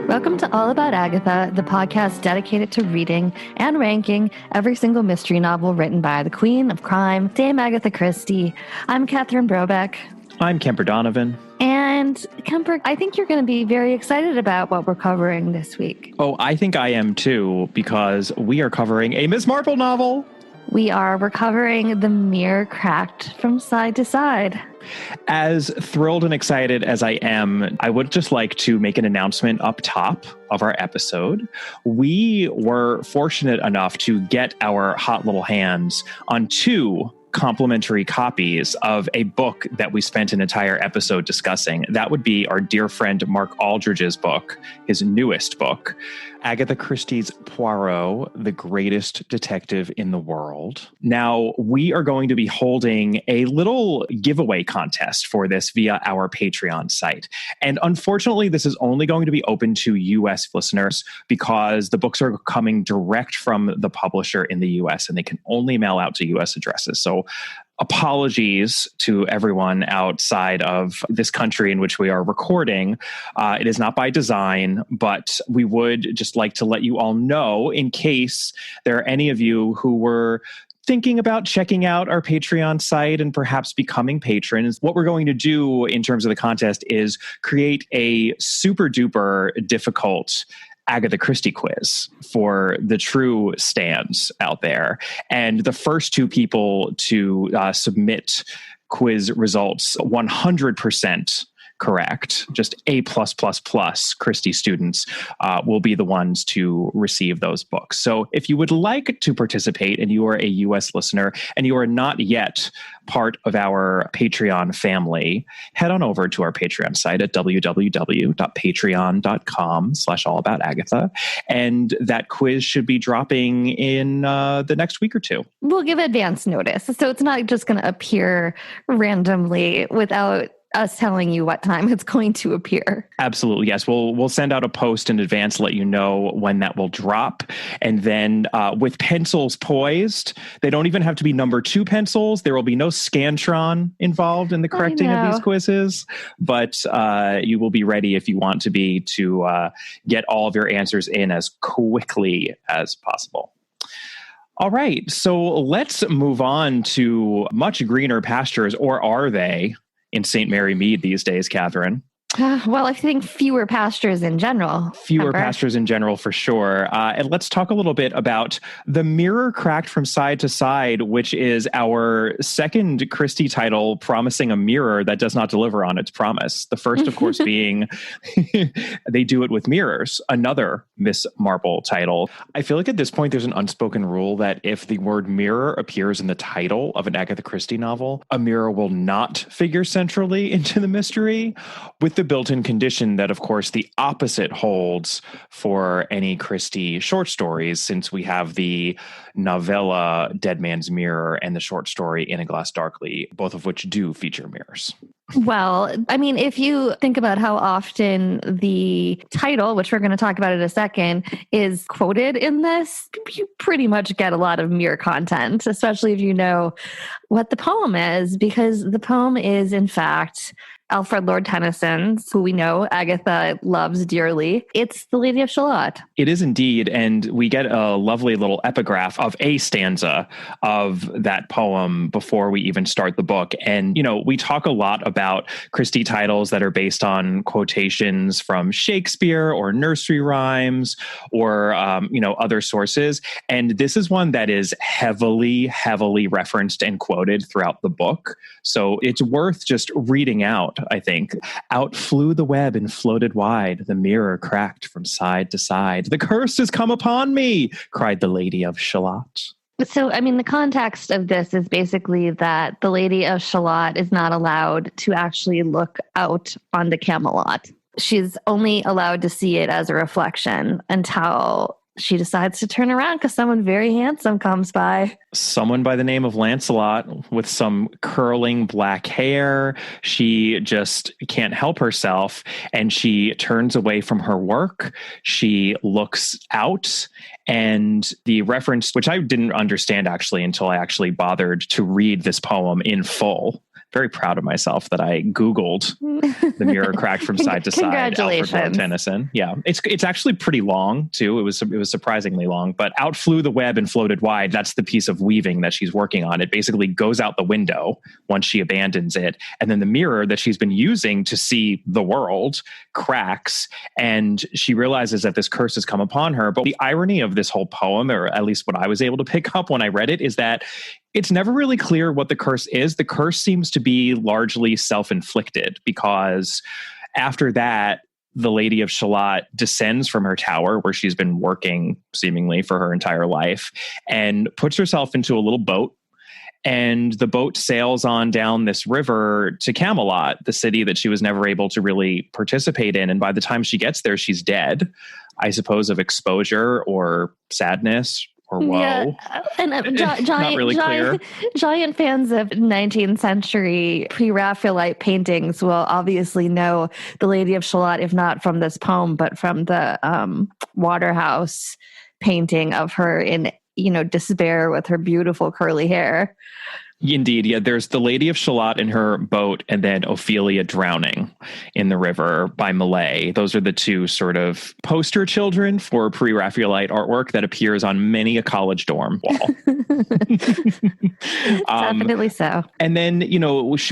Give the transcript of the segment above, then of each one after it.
Welcome to All About Agatha, the podcast dedicated to reading and ranking every single mystery novel written by the Queen of Crime, Dame Agatha Christie. I'm Catherine Brobeck. I'm Kemper Donovan. And Kemper, I think you're going to be very excited about what we're covering this week. Oh, I think I am too, because we are covering a Miss Marple novel. We're covering The Mirror Cracked from Side to Side. As thrilled and excited as I am, I would just like to make an announcement up top of our episode. We were fortunate enough to get our hot little hands on two complimentary copies of a book that we spent an entire episode discussing. That would be our dear friend Mark Aldridge's book, his newest book, Agatha Christie's Poirot, the Greatest Detective in the World. Now, we are going to be holding a little giveaway contest for this via our Patreon site. And unfortunately, this is only going to be open to US listeners because the books are coming direct from the publisher in the US and they can only mail out to US addresses. So apologies to everyone outside of this country in which we are recording. It is not by design, but we would just like to let you all know in case there are any of you who were thinking about checking out our Patreon site and perhaps becoming patrons. What we're going to do in terms of the contest is create a super duper difficult Agatha Christie quiz for the true stans out there. And the first two people to submit quiz results 100% correct, just A+++ Christie students will be the ones to receive those books. So if you would like to participate and you are a US listener and you are not yet part of our Patreon family, head on over to our Patreon site at www.patreon.com/allaboutagatha. And that quiz should be dropping in the next week or two. We'll give advance notice. So it's not just going to appear randomly without us telling you what time it's going to appear. Absolutely, yes. We'll send out a post in advance to let you know when that will drop. And then with pencils poised, they don't even have to be number 2 pencils. There will be no Scantron involved in the correcting of these quizzes. But you will be ready if you want to be to get all of your answers in as quickly as possible. All right, so let's move on to much greener pastures, or are they, in St. Mary Mead these days, Catherine? Well, I think fewer pastures in general. Fewer pastures in general, for sure. And let's talk a little bit about The Mirror Cracked from Side to Side, which is our second Christie title promising a mirror that does not deliver on its promise. The first, of course, being They Do It With Mirrors, another Miss Marple title. I feel like at this point, there's an unspoken rule that if the word mirror appears in the title of an Agatha Christie novel, a mirror will not figure centrally into the mystery, with the built-in condition that, of course, the opposite holds for any Christie short stories, since we have the novella Dead Man's Mirror and the short story In a Glass Darkly, both of which do feature mirrors. Well, I mean, if you think about how often the title, which we're going to talk about in a second, is quoted in this, you pretty much get a lot of mirror content, especially if you know what the poem is, because the poem is, in fact, Alfred Lord Tennyson's, who we know Agatha loves dearly. It's The Lady of Shalott. It is indeed, and we get a lovely little epigraph of a stanza of that poem before we even start the book. And, you know, we talk a lot about Christie titles that are based on quotations from Shakespeare or nursery rhymes or, other sources. And this is one that is heavily, heavily referenced and quoted throughout the book. So it's worth just reading out, I think. Out flew the web and floated wide. The mirror cracked from side to side. The curse has come upon me, cried the Lady of Shalott. So, I mean, the context of this is basically that the Lady of Shalott is not allowed to actually look out on the Camelot. She's only allowed to see it as a reflection until she decides to turn around because someone very handsome comes by. Someone by the name of Lancelot with some curling black hair. She just can't help herself and she turns away from her work. She looks out, and the reference, which I didn't understand actually until I actually bothered to read this poem in full, very proud of myself that I Googled The Mirror Cracked from Side to Side. Congratulations. Alfred Lord Tennyson. Yeah. It's actually pretty long too. It was surprisingly long, but out flew the web and floated wide. That's the piece of weaving that she's working on. It basically goes out the window once she abandons it. And then the mirror that she's been using to see the world cracks, and she realizes that this curse has come upon her. But the irony of this whole poem, or at least what I was able to pick up when I read it, is that it's never really clear what the curse is. The curse seems to be largely self-inflicted, because after that, the Lady of Shalott descends from her tower where she's been working seemingly for her entire life and puts herself into a little boat. And the boat sails on down this river to Camelot, the city that she was never able to really participate in. And by the time she gets there, she's dead, I suppose, of exposure or sadness or woe. Yeah, and Not really clear. Giant fans of 19th century pre-Raphaelite paintings will obviously know the Lady of Shalott, if not from this poem, but from the Waterhouse painting of her in despair with her beautiful curly hair. Indeed. Yeah. There's the Lady of Shalott in her boat, and then Ophelia drowning in the river by Millais. Those are the two sort of poster children for pre-Raphaelite artwork that appears on many a college dorm wall. Definitely so. And then,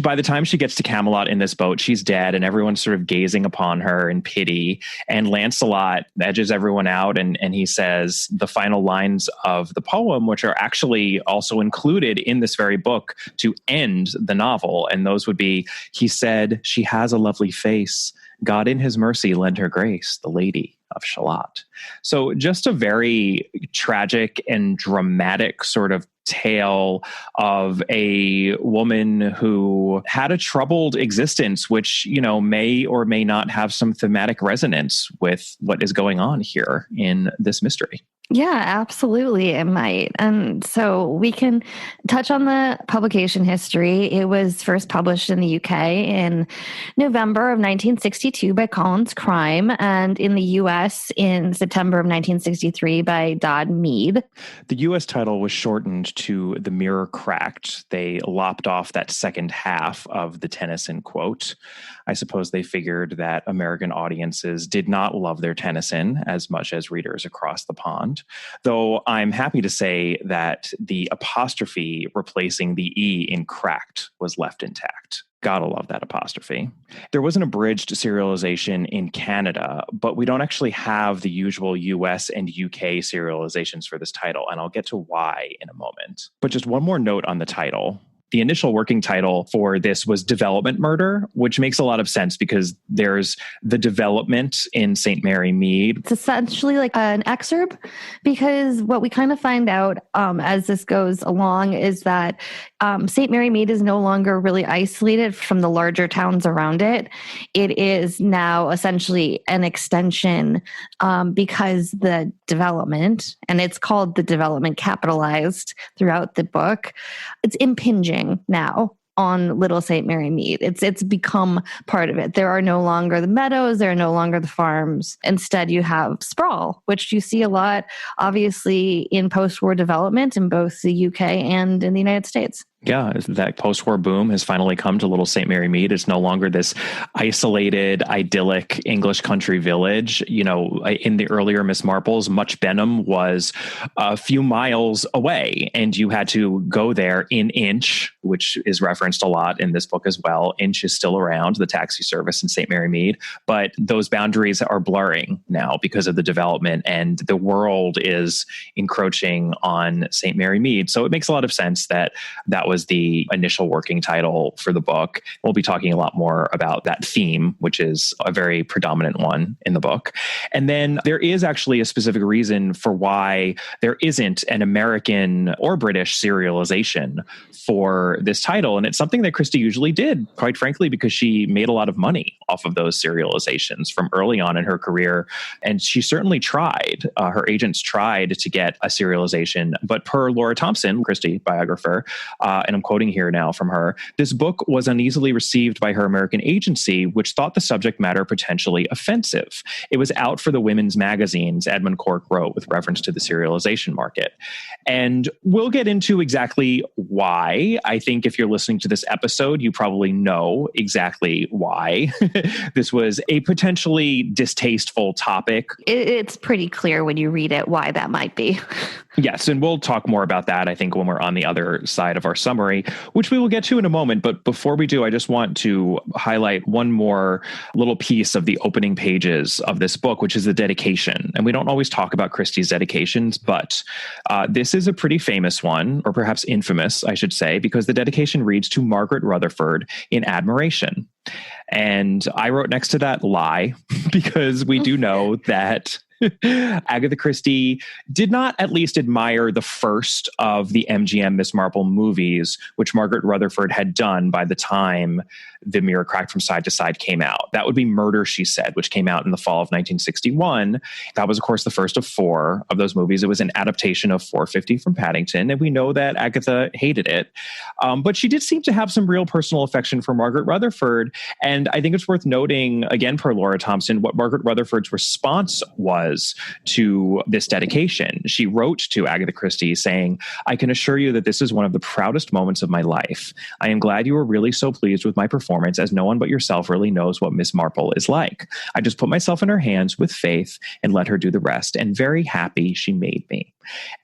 by the time she gets to Camelot in this boat, she's dead, and everyone's sort of gazing upon her in pity. And Lancelot edges everyone out, and he says the final lines of the poem, which are actually also included in this very book to end the novel. And those would be, he said, "She has a lovely face. God in his mercy lend her grace, the Lady of Shalott." So just a very tragic and dramatic sort of tale of a woman who had a troubled existence, which, may or may not have some thematic resonance with what is going on here in this mystery. Yeah, absolutely. It might. And so we can touch on the publication history. It was first published in the UK in November of 1962 by Collins Crime, and in the US in September of 1963 by Dodd Mead. The US title was shortened to The Mirror Cracked. They lopped off that second half of the Tennyson quote. I suppose they figured that American audiences did not love their Tennyson as much as readers across the pond. Though I'm happy to say that the apostrophe replacing the E in cracked was left intact. Gotta love that apostrophe. There was an abridged serialization in Canada, but we don't actually have the usual US and UK serializations for this title, and I'll get to why in a moment. But just one more note on the title. The initial working title for this was Development Murder, which makes a lot of sense because there's the development in St. Mary Mead. It's essentially like an excerpt, because what we kind of find out as this goes along is that St. Mary Mead is no longer really isolated from the larger towns around it. It is now essentially an extension because the development, and it's called the development capitalized throughout the book, it's impinging now on Little St. Mary Mead. It's become part of it. There are no longer the meadows, there are no longer the farms. Instead, you have sprawl, which you see a lot, obviously, in post-war development in both the UK and in the United States. Yeah, that post-war boom has finally come to Little St. Mary Mead. It's no longer this isolated, idyllic English country village. In the earlier Miss Marples, Much Benham was a few miles away, and you had to go there in Inch, which is referenced a lot in this book as well. Inch is still around, the taxi service in St. Mary Mead, but those boundaries are blurring now because of the development, and the world is encroaching on St. Mary Mead. So it makes a lot of sense that was the initial working title for the book. We'll be talking a lot more about that theme, which is a very predominant one in the book. And then there is actually a specific reason for why there isn't an American or British serialization for this title. And it's something that Christie usually did, quite frankly, because she made a lot of money off of those serializations from early on in her career. And she certainly tried. Her agents tried to get a serialization, but per Laura Thompson, Christie biographer, and I'm quoting here now from her, "This book was uneasily received by her American agency, which thought the subject matter potentially offensive. It was out for the women's magazines," Edmund Cork wrote with reference to the serialization market. And we'll get into exactly why. I think if you're listening to this episode, you probably know exactly why. This was a potentially distasteful topic. It's pretty clear when you read it why that might be. Yes, and we'll talk more about that, I think, when we're on the other side of our summary, which we will get to in a moment. But before we do, I just want to highlight one more little piece of the opening pages of this book, which is the dedication. And we don't always talk about Christie's dedications, but this is a pretty famous one, or perhaps infamous, I should say, because the dedication reads, "To Margaret Rutherford in admiration." And I wrote next to that lie, because we do know that Agatha Christie did not at least admire the first of the MGM Miss Marple movies, which Margaret Rutherford had done by the time The Mirror Cracked from Side to Side came out. That would be Murder, She Said, which came out in the fall of 1961. That was, of course, the first of 4 of those movies. It was an adaptation of 450 from Paddington, and we know that Agatha hated it. But she did seem to have some real personal affection for Margaret Rutherford, and I think it's worth noting, again, per Laura Thompson, what Margaret Rutherford's response was to this dedication. She wrote to Agatha Christie saying, "I can assure you that this is one of the proudest moments of my life. I am glad you were really so pleased with my performance, as no one but yourself really knows what Miss Marple is like. I just put myself in her hands with faith and let her do the rest, and very happy she made me."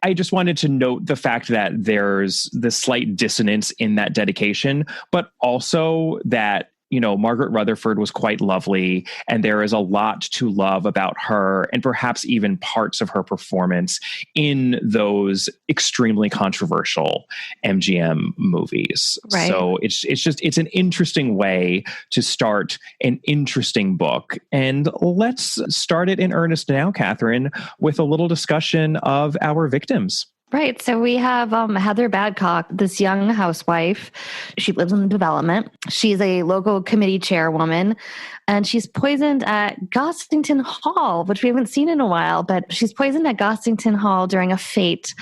I just wanted to note the fact that there's the slight dissonance in that dedication, but also that Margaret Rutherford was quite lovely, and there is a lot to love about her, and perhaps even parts of her performance in those extremely controversial MGM movies. Right. So it's an interesting way to start an interesting book. And let's start it in earnest now, Catherine, with a little discussion of our victims. Right. So we have Heather Badcock, this young housewife. She lives in the development. She's a local committee chairwoman, and she's poisoned at Gossington Hall, which we haven't seen in a while, but she's poisoned at Gossington Hall during a fete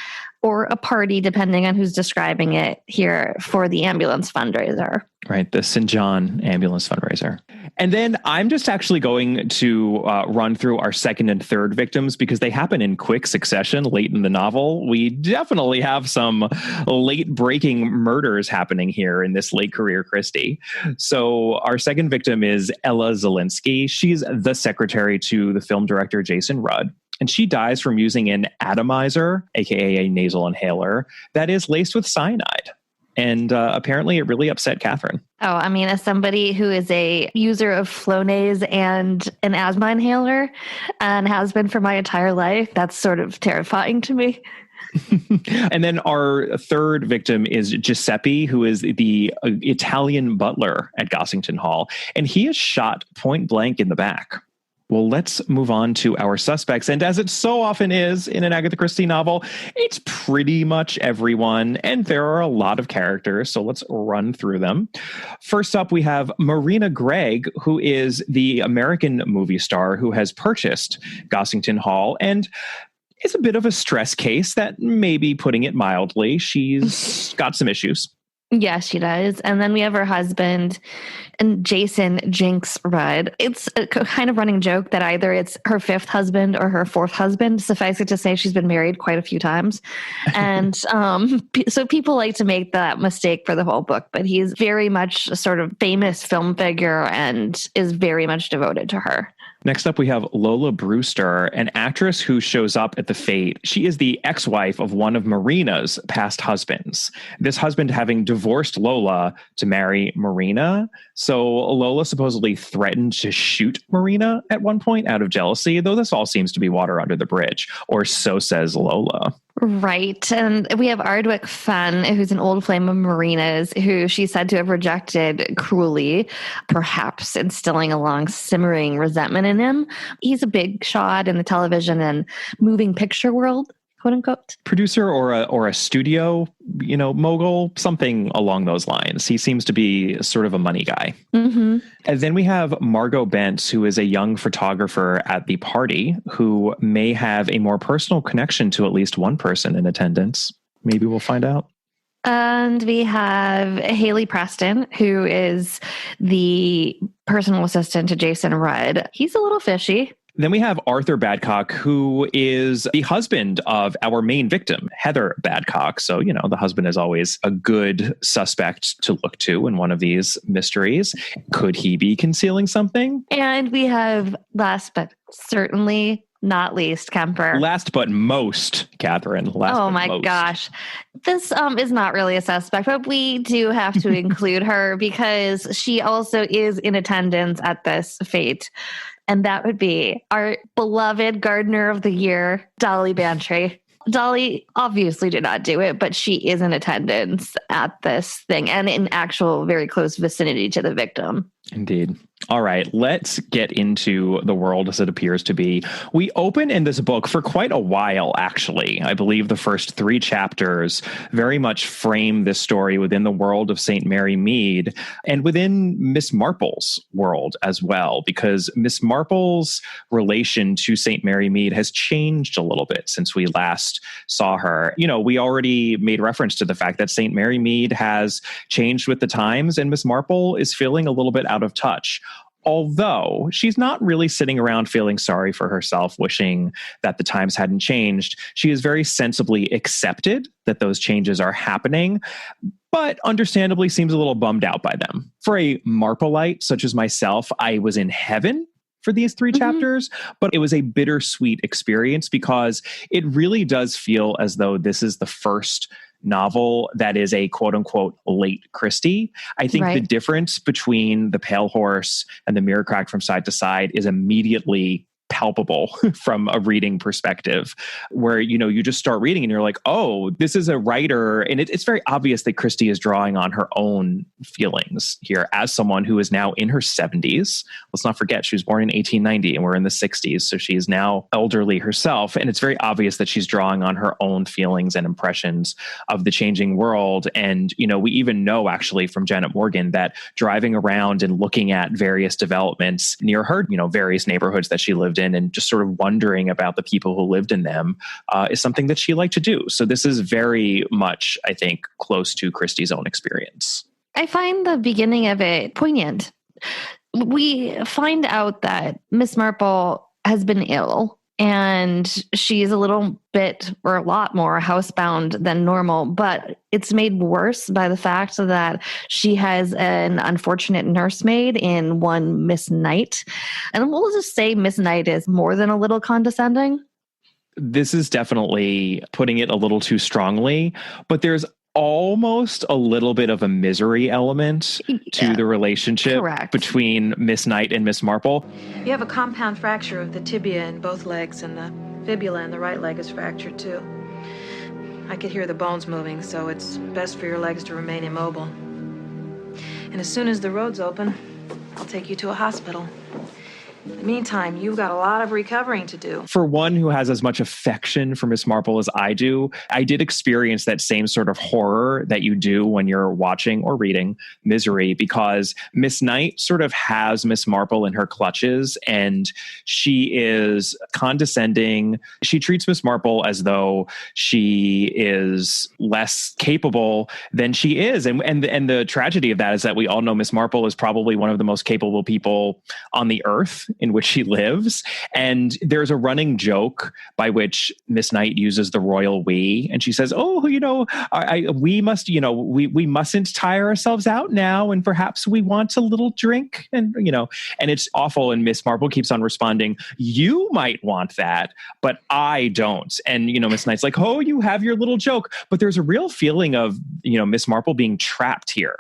or a party, depending on who's describing it here, for the ambulance fundraiser. Right, the St. John ambulance fundraiser. And then I'm just actually going to run through our second and third victims because they happen in quick succession late in the novel. We definitely have some late breaking murders happening here in this late career Christie. So our second victim is Ella Zelinsky. She's the secretary to the film director Jason Rudd. And she dies from using an atomizer, aka a nasal inhaler, that is laced with cyanide. And apparently it really upset Catherine. Oh, I mean, as somebody who is a user of Flonase and an asthma inhaler and has been for my entire life, that's sort of terrifying to me. And then our third victim is Giuseppe, who is the Italian butler at Gossington Hall. And he is shot point blank in the back. Well, let's move on to our suspects. And as it so often is in an Agatha Christie novel, it's pretty much everyone. And there are a lot of characters. So let's run through them. First up, we have Marina Gregg, who is the American movie star who has purchased Gossington Hall. And it's a bit of a stress case, that may be putting it mildly. She's got some issues. Yes, she does. And then we have her husband, and Jason Jinx Rudd. It's a kind of running joke that either it's her 5th husband or her 4th husband. Suffice it to say, she's been married quite a few times. And so people like to make that mistake for the whole book, but he's very much a sort of famous film figure and is very much devoted to her. Next up, we have Lola Brewster, an actress who shows up at the fete. She is the ex-wife of one of Marina's past husbands. This husband having divorced Lola to marry Marina. So Lola supposedly threatened to shoot Marina at one point out of jealousy, though this all seems to be water under the bridge, or so says Lola. Right. And we have Ardwick Fenn, who's an old flame of Marina's, who she's said to have rejected cruelly, perhaps instilling a long simmering resentment in him. He's a big shot in the television and moving picture world, quote unquote. Producer or a studio, mogul, something along those lines. He seems to be sort of a money guy. Mm-hmm. And then we have Margot Bentz, who is a young photographer at the party who may have a more personal connection to at least one person in attendance. Maybe we'll find out. And we have Haley Preston, who is the personal assistant to Jason Rudd. He's a little fishy. Then we have Arthur Badcock, who is the husband of our main victim, Heather Badcock. So, you know, the husband is always a good suspect to look to in one of these mysteries. Could he be concealing something? And we have, last but certainly not least, Kemper. Last but most, Catherine. Oh my gosh. This is not really a suspect, but we do have to include her because she also is in attendance at this fete. And that would be our beloved Gardener of the Year, Dolly Bantry. Dolly obviously did not do it, but she is in attendance at this thing and in actual very close vicinity to the victim. Indeed. All right, let's get into the world as it appears to be. We open in this book for quite a while, actually. I believe the first 3 chapters very much frame this story within the world of St. Mary Mead and within Miss Marple's world as well, because Miss Marple's relation to St. Mary Mead has changed a little bit since we last saw her. You know, we already made reference to the fact that St. Mary Mead has changed with the times and Miss Marple is feeling a little bit out of touch. Although she's not really sitting around feeling sorry for herself, wishing that the times hadn't changed, she has very sensibly accepted that those changes are happening, but understandably seems a little bummed out by them. For a Marpleite such as myself, I was in heaven for these 3 chapters, but it was a bittersweet experience because it really does feel as though this is the first novel that is a quote unquote late Christie. I think the difference between The Pale Horse and The Mirror Cracked from Side to Side is immediately palpable from a reading perspective, where, you know, you just start reading and you're like, oh, this is a writer. And it's very obvious that Christie is drawing on her own feelings here as someone who is now in her 70s. Let's not forget, she was born in 1890 and we're in the 60s. So she is now elderly herself. And it's very obvious that she's drawing on her own feelings and impressions of the changing world. And, you know, we even know actually from Janet Morgan that driving around and looking at various developments near her, you know, various neighborhoods that she lived in and just sort of wondering about the people who lived in them is something that she liked to do. So this is very much, I think, close to Christie's own experience. I find the beginning of it poignant. We find out that Miss Marple has been ill and she's a little bit or a lot more housebound than normal, but it's made worse by the fact that she has an unfortunate nursemaid in one Miss Knight. And we'll just say Miss Knight is more than a little condescending. This is definitely putting it a little too strongly, but there's almost a little bit of a misery element to the relationship between Miss Knight and Miss Marple. You have a compound fracture of the tibia in both legs, and the fibula in the right leg is fractured too. I could hear the bones moving, so it's best for your legs to remain immobile. And as soon as the road's open, I'll take you to a hospital. In the meantime, you've got a lot of recovering to do. For one who has as much affection for Miss Marple as I do, I did experience that same sort of horror that you do when you're watching or reading Misery, because Miss Knight sort of has Miss Marple in her clutches and she is condescending. She treats Miss Marple as though she is less capable than she is. And the tragedy of that is that we all know Miss Marple is probably one of the most capable people on the earth in which she lives. And there's a running joke by which Miss Knight uses the royal we, and she says, oh, you know, we must, you know, we mustn't tire ourselves out now, and perhaps we want a little drink, and, you know, and it's awful. And Miss Marple keeps on responding, you might want that, but I don't. And, you know, Miss Knight's like, oh, you have your little joke. But there's a real feeling of, you know, Miss Marple being trapped here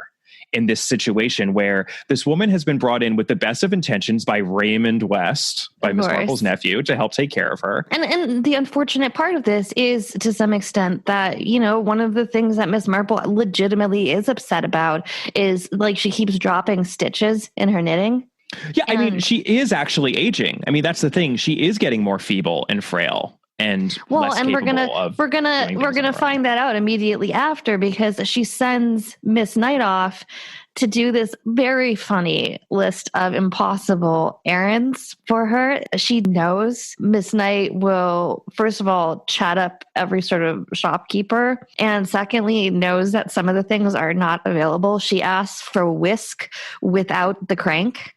in this situation where this woman has been brought in with the best of intentions by Raymond West, by Miss Marple's nephew, to help take care of her. And the unfortunate part of this is, to some extent, that, you know, one of the things that Miss Marple legitimately is upset about is, like, she keeps dropping stitches in her knitting. Yeah, I mean, she is actually aging. I mean, that's the thing. She is getting more feeble and frail. And we're gonna find that out immediately after, because she sends Miss Knight off to do this very funny list of impossible errands for her. She knows Miss Knight will, first of all, chat up every sort of shopkeeper, and secondly, knows that some of the things are not available. She asks for whisk without the crank,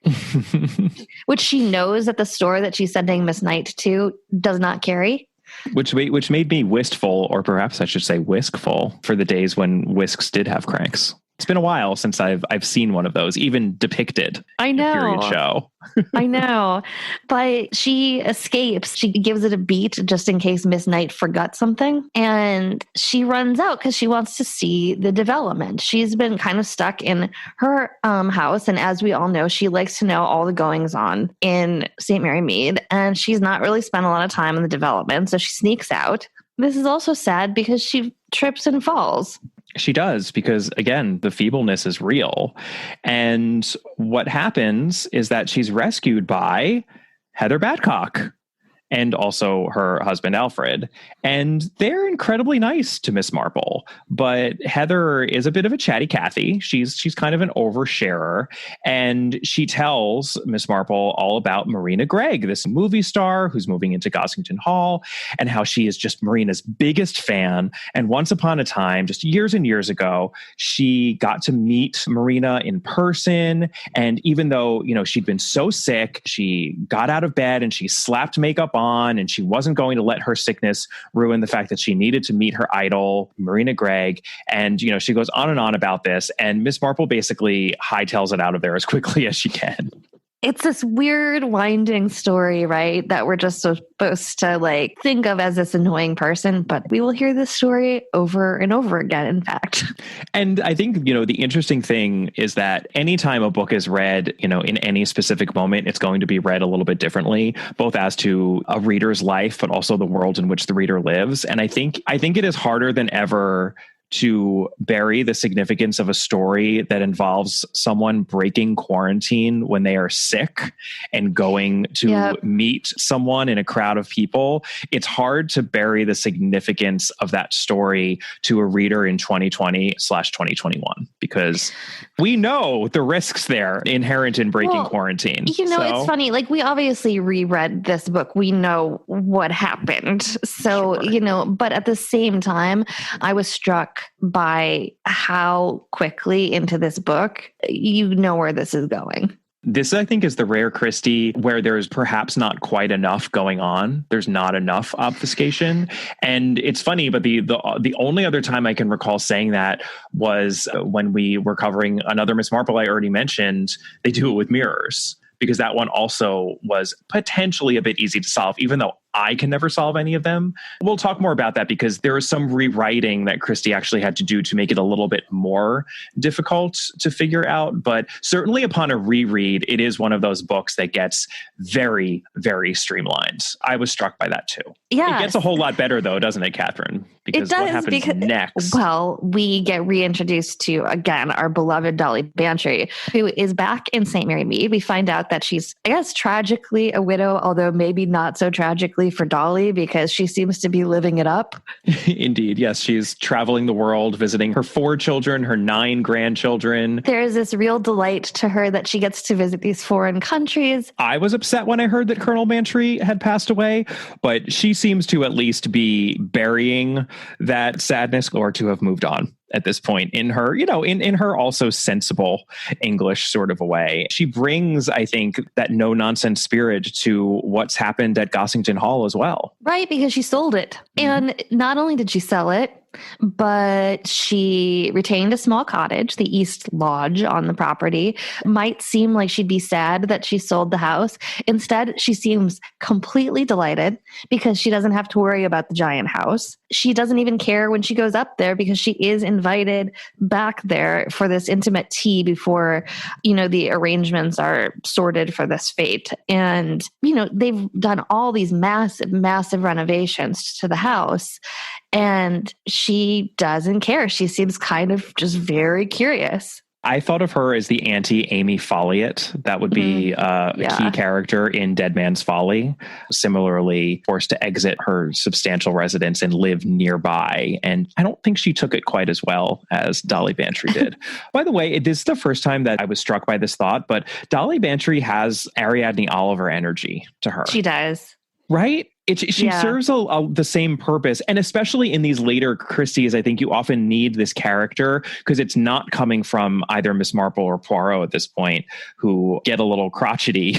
which she knows that the store that she's sending Miss Knight to does not carry. Which made me wistful, or perhaps I should say whiskful, for the days when whisks did have cranks. It's been a while since I've seen one of those, even depicted. I know. In a period show. I know. But she escapes. She gives it a beat just in case Miss Knight forgot something. And she runs out because she wants to see the development. She's been kind of stuck in her house. And as we all know, she likes to know all the goings on in St. Mary Mead. And she's not really spent a lot of time in the development. So she sneaks out. This is also sad because she trips and falls. She does, because again, the feebleness is real. And what happens is that she's rescued by Heather Badcock and also her husband, Alfred. And they're incredibly nice to Miss Marple. But Heather is a bit of a chatty Cathy. She's kind of an oversharer. And she tells Miss Marple all about Marina Gregg, this movie star who's moving into Gossington Hall, and how she is just Marina's biggest fan. And once upon a time, just years and years ago, she got to meet Marina in person. And even though, she'd been so sick, she got out of bed and she slapped makeup on, and she wasn't going to let her sickness ruin the fact that she needed to meet her idol, Marina Gregg. And, she goes on and on about this, and Miss Marple basically hightails it out of there as quickly as she can. It's this weird winding story, right? That we're just supposed to think of as this annoying person, but we will hear this story over and over again, in fact. And I think, the interesting thing is that anytime a book is read, in any specific moment, it's going to be read a little bit differently, both as to a reader's life, but also the world in which the reader lives. And I think it is harder than ever to bury the significance of a story that involves someone breaking quarantine when they are sick and going to meet someone in a crowd of people. It's hard to bury the significance of that story to a reader in 2020/2021, because we know the risks there inherent in breaking quarantine. It's funny. We obviously reread this book. We know what happened. So, Sure. But at the same time, I was struck by how quickly into this book where this is going. This, I think, is the rare Christie where there's perhaps not quite enough going on. There's not enough obfuscation. And it's funny, but the only other time I can recall saying that was when we were covering another Miss Marple I already mentioned. They do it with mirrors, because that one also was potentially a bit easy to solve, even though I can never solve any of them. We'll talk more about that, because there is some rewriting that Christie actually had to do to make it a little bit more difficult to figure out. But certainly upon a reread, it is one of those books that gets very, very streamlined. I was struck by that too. Yeah, it gets a whole lot better though, doesn't it, Catherine? Because what happens next? Well, we get reintroduced to, again, our beloved Dolly Bantry, who is back in St. Mary Mead. We find out that she's, I guess, tragically a widow, although maybe not so tragically for Dolly, because she seems to be living it up. Indeed. Yes. She's traveling the world, visiting her 4 children, her 9 grandchildren. There is this real delight to her that she gets to visit these foreign countries. I was upset when I heard that Colonel Bantry had passed away, but she seems to at least be burying that sadness, or to have moved on at this point in her, in her also sensible English sort of a way. She brings, I think, that no nonsense spirit to what's happened at Gossington Hall as well. Right, because she sold it. Mm-hmm. And not only did she sell it, but she retained a small cottage, the East Lodge on the property. Might seem like she'd be sad that she sold the house. Instead, she seems completely delighted because she doesn't have to worry about the giant house. She doesn't even care when she goes up there because she is invited back there for this intimate tea before, the arrangements are sorted for this fete. And, they've done all these massive, massive renovations to the house. And she doesn't care. She seems kind of just very curious. I thought of her as the anti-Amy Folliott. That would be a key character in Dead Man's Folly. Similarly, forced to exit her substantial residence and live nearby. And I don't think she took it quite as well as Dolly Bantry did. By the way, this is the first time that I was struck by this thought, but Dolly Bantry has Ariadne Oliver energy to her. She does. Right? She serves the same purpose. And especially in these later Christies, I think you often need this character because it's not coming from either Miss Marple or Poirot at this point, who get a little crotchety.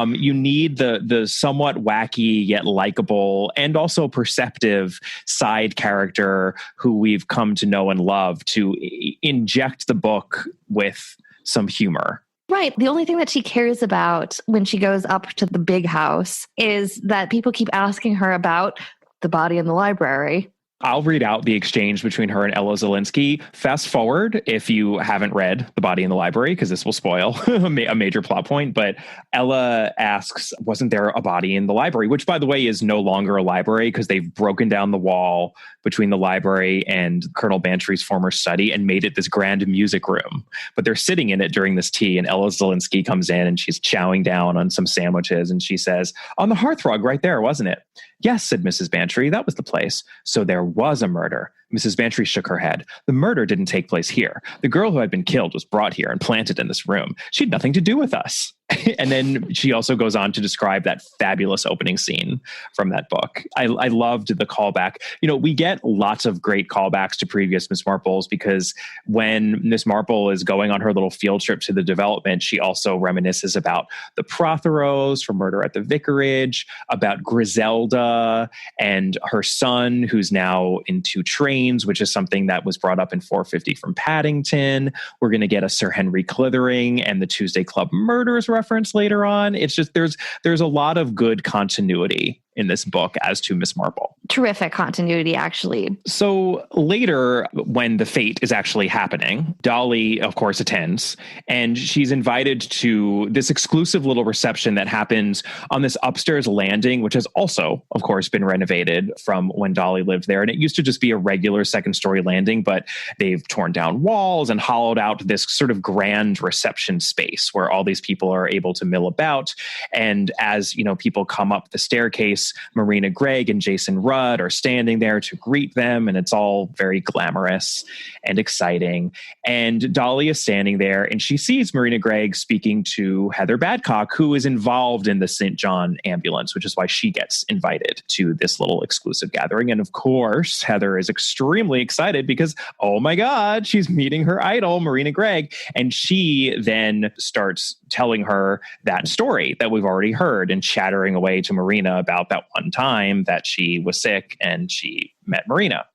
You need the somewhat wacky yet likable and also perceptive side character who we've come to know and love to inject the book with some humor. Right. The only thing that she cares about when she goes up to the big house is that people keep asking her about the body in the library. I'll read out the exchange between her and Ella Zielinski. Fast forward if you haven't read The Body in the Library, because this will spoil a major plot point. But Ella asks, wasn't there a body in the library? Which, by the way, is no longer a library because they've broken down the wall between the library and Colonel Bantry's former study and made it this grand music room. But they're sitting in it during this tea, and Ella Zielinski comes in and she's chowing down on some sandwiches. And she says, on the hearthrug right there, wasn't it? Yes, said Mrs. Bantry, that was the place. So there was a murder. Mrs. Bantry shook her head. The murder didn't take place here. The girl who had been killed was brought here and planted in this room. She had nothing to do with us. And then she also goes on to describe that fabulous opening scene from that book. I loved the callback. You know, we get lots of great callbacks to previous Miss Marples because when Miss Marple is going on her little field trip to the development, she also reminisces about the Protheros from Murder at the Vicarage, about Griselda and her son, who's now in 2 Trains, which is something that was brought up in 450 from Paddington. We're going to get a Sir Henry Clithering and the Tuesday Club Murders reference later on. It's just there's a lot of good continuity in this book as to Miss Marple. Terrific continuity, actually. So later, when the fate is actually happening, Dolly, of course, attends, and she's invited to this exclusive little reception that happens on this upstairs landing, which has also, of course, been renovated from when Dolly lived there. And it used to just be a regular second-story landing, but they've torn down walls and hollowed out this sort of grand reception space where all these people are able to mill about. And as, you know, people come up the staircase, Marina Gregg and Jason Rudd are standing there to greet them, and it's all very glamorous and exciting. And Dolly is standing there, and she sees Marina Gregg speaking to Heather Badcock, who is involved in the St. John ambulance, which is why she gets invited to this little exclusive gathering. And of course, Heather is extremely excited because, oh my God, she's meeting her idol, Marina Gregg. And she then starts telling her that story that we've already heard and chattering away to Marina about that one time that she was sick and she met Marina.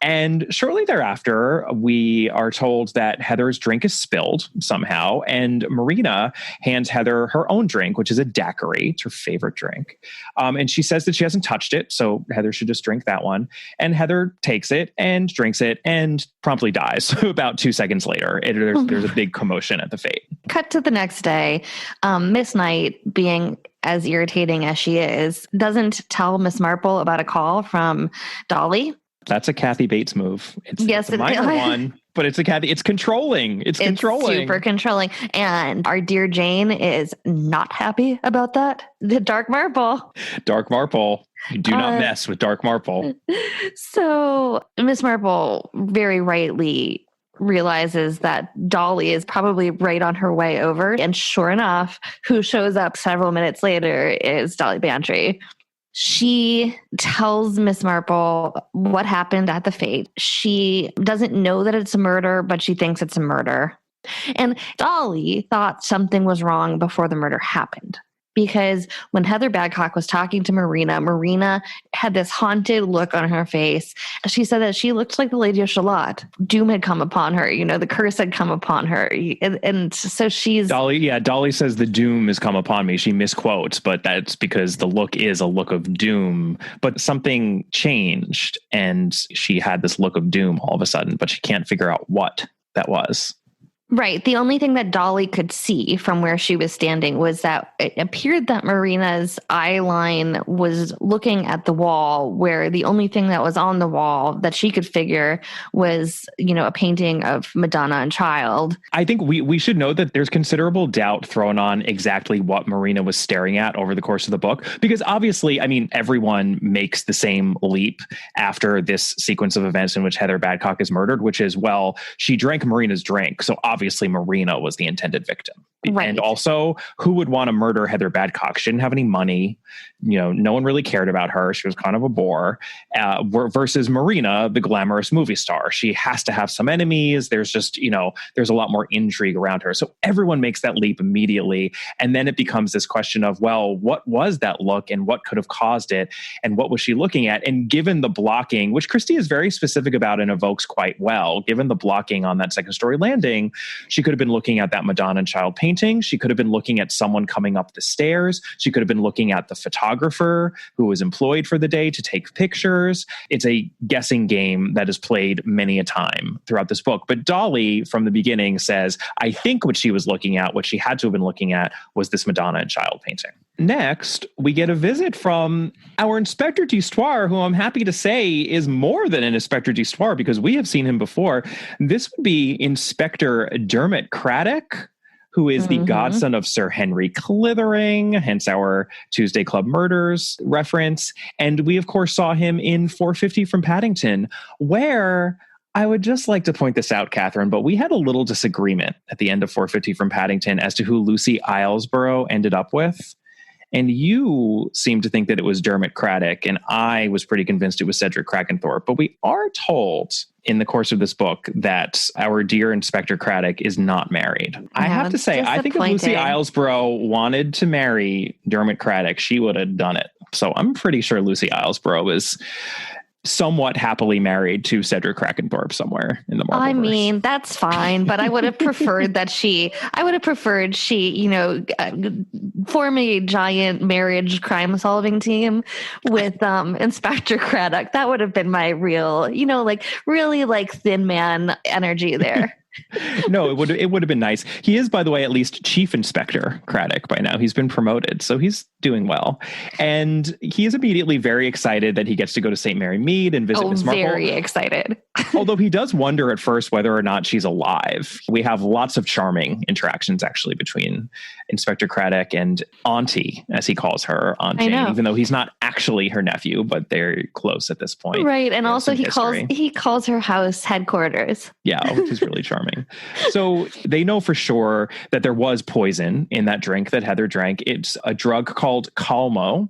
And shortly thereafter, we are told that Heather's drink is spilled somehow, and Marina hands Heather her own drink, which is a daiquiri. It's her favorite drink. And she says that she hasn't touched it, so Heather should just drink that one. And Heather takes it and drinks it and promptly dies about 2 seconds later. There's a big commotion at the fete. Cut to the next day. Miss Knight, being as irritating as she is, doesn't tell Miss Marple about a call from Dolly. That's a Kathy Bates move. It's a minor one, but it's a Kathy. It's controlling. It's controlling. Super controlling. And our dear Jane is not happy about that. The Dark Marple. Dark Marple. You do not mess with Dark Marple. So Miss Marple very rightly realizes that Dolly is probably right on her way over. And sure enough, who shows up several minutes later is Dolly Bantry. She tells Miss Marple what happened at the fete. She doesn't know that it's a murder, but she thinks it's a murder. And Dolly thought something was wrong before the murder happened. Because when Heather Badcock was talking to Marina had this haunted look on her face. She said that she looked like the Lady of Shalott. Doom had come upon her. You know, the curse had come upon her. And so she's... Dolly says the doom has come upon me. She misquotes, but that's because the look is a look of doom. But something changed, and she had this look of doom all of a sudden, but she can't figure out what that was. Right. The only thing that Dolly could see from where she was standing was that it appeared that Marina's eye line was looking at the wall, where the only thing that was on the wall that she could figure was, a painting of Madonna and Child. I think we should know that there's considerable doubt thrown on exactly what Marina was staring at over the course of the book, because obviously, everyone makes the same leap after this sequence of events in which Heather Badcock is murdered, which is, well, she drank Marina's drink, so obviously Marina was the intended victim. Right. And also, who would want to murder Heather Badcock? She didn't have any money. No one really cared about her. She was kind of a bore. Versus Marina, the glamorous movie star. She has to have some enemies. There's just, there's a lot more intrigue around her. So everyone makes that leap immediately. And then it becomes this question of, well, what was that look and what could have caused it? And what was she looking at? And given the blocking, which Christie is very specific about and evokes quite well, given the blocking on that second story landing, she could have been looking at that Madonna and Child painting. She could have been looking at someone coming up the stairs. She could have been looking at the photographer who was employed for the day to take pictures. It's a guessing game that is played many a time throughout this book. But Dolly, from the beginning, says, I think what she was looking at, what she had to have been looking at, was this Madonna and Child painting. Next, we get a visit from our Inspector d'Histoire, who I'm happy to say is more than an Inspector d'Histoire because we have seen him before. This would be Inspector Dermot Craddock, who is the godson of Sir Henry Clithering, hence our Tuesday Club Murders reference. And we, of course, saw him in 450 from Paddington, where I would just like to point this out, Catherine, but we had a little disagreement at the end of 450 from Paddington as to who Lucy Islesborough ended up with. And you seem to think that it was Dermot Craddock, and I was pretty convinced it was Cedric Krakenthorpe. But we are told in the course of this book that our dear Inspector Craddock is not married. Yeah, I have to say, I think if Lucy Islesborough wanted to marry Dermot Craddock, she would have done it. So I'm pretty sure Lucy Islesborough is somewhat happily married to Cedric Krakenthorpe somewhere in the Marvelverse. That's fine, but I would have preferred she form a giant marriage crime solving team with Inspector Craddock. That would have been my real, really thin man energy there. No, it would have been nice. He is, by the way, at least Chief Inspector Craddock by now. He's been promoted, so he's doing well. And he is immediately very excited that he gets to go to St. Mary Mead and visit Miss Marple. Very excited. Although he does wonder at first whether or not she's alive. We have lots of charming interactions, actually, between Inspector Craddock and Auntie, as he calls her, Aunt Jane, even though he's not actually her nephew, but they're close at this point. Right, and also he calls her house headquarters. Yeah, which is really charming. So they know for sure that there was poison in that drink that Heather drank. It's a drug called Calmo,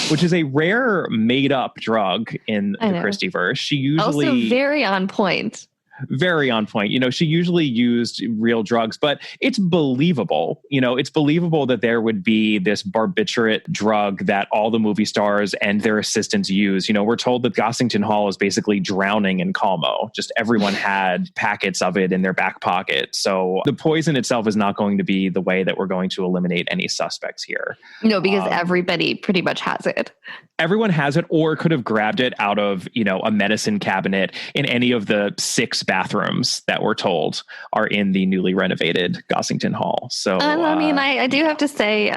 which is a rare made-up drug in the Christie-verse. She usually also very on point. Very on point. She usually used real drugs, but it's believable. It's believable that there would be this barbiturate drug that all the movie stars and their assistants use. We're told that Gossington Hall is basically drowning in Calmo. Just everyone had packets of it in their back pocket. So the poison itself is not going to be the way that we're going to eliminate any suspects here. No, because everybody pretty much has it. Everyone has it or could have grabbed it out of, a medicine cabinet in any of the 6 bathrooms that we're told are in the newly renovated Gossington Hall. So, I do have to say,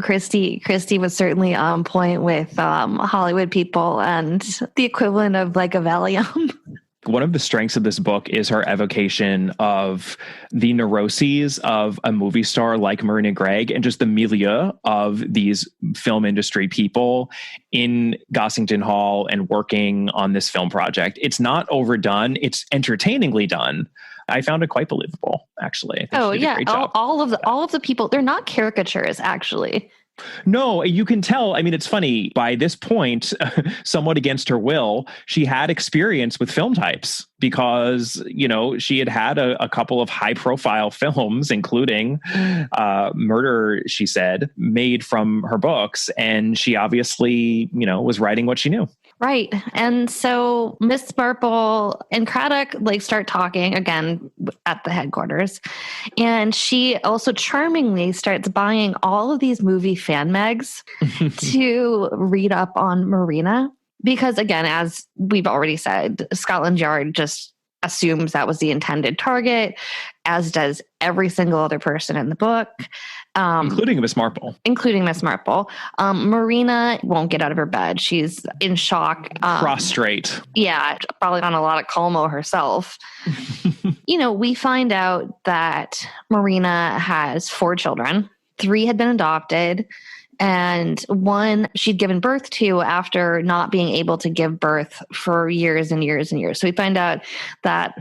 Christie was certainly on point with Hollywood people and the equivalent of like a Valium. One of the strengths of this book is her evocation of the neuroses of a movie star like Marina Gregg and just the milieu of these film industry people in Gossington Hall and working on this film project. It's not overdone. It's entertainingly done. I found it quite believable, actually. Oh, yeah. All of the people, they're not caricatures, actually. No, you can tell. It's funny. By this point, somewhat against her will, she had experience with film types because, she had a couple of high profile films, including Murder, she said, made from her books. And she obviously, was writing what she knew. Right. And so Miss Marple and Craddock start talking again at the headquarters. And she also charmingly starts buying all of these movie fan mags to read up on Marina. Because again, as we've already said, Scotland Yard just assumes that was the intended target, as does every single other person in the book. Including Miss Marple. Including Miss Marple. Marina won't get out of her bed. She's in shock. Prostrate. Yeah, probably on a lot of Como herself. We find out that Marina has 4 children. 3 had been adopted. And 1 she'd given birth to after not being able to give birth for years and years and years. So we find out that,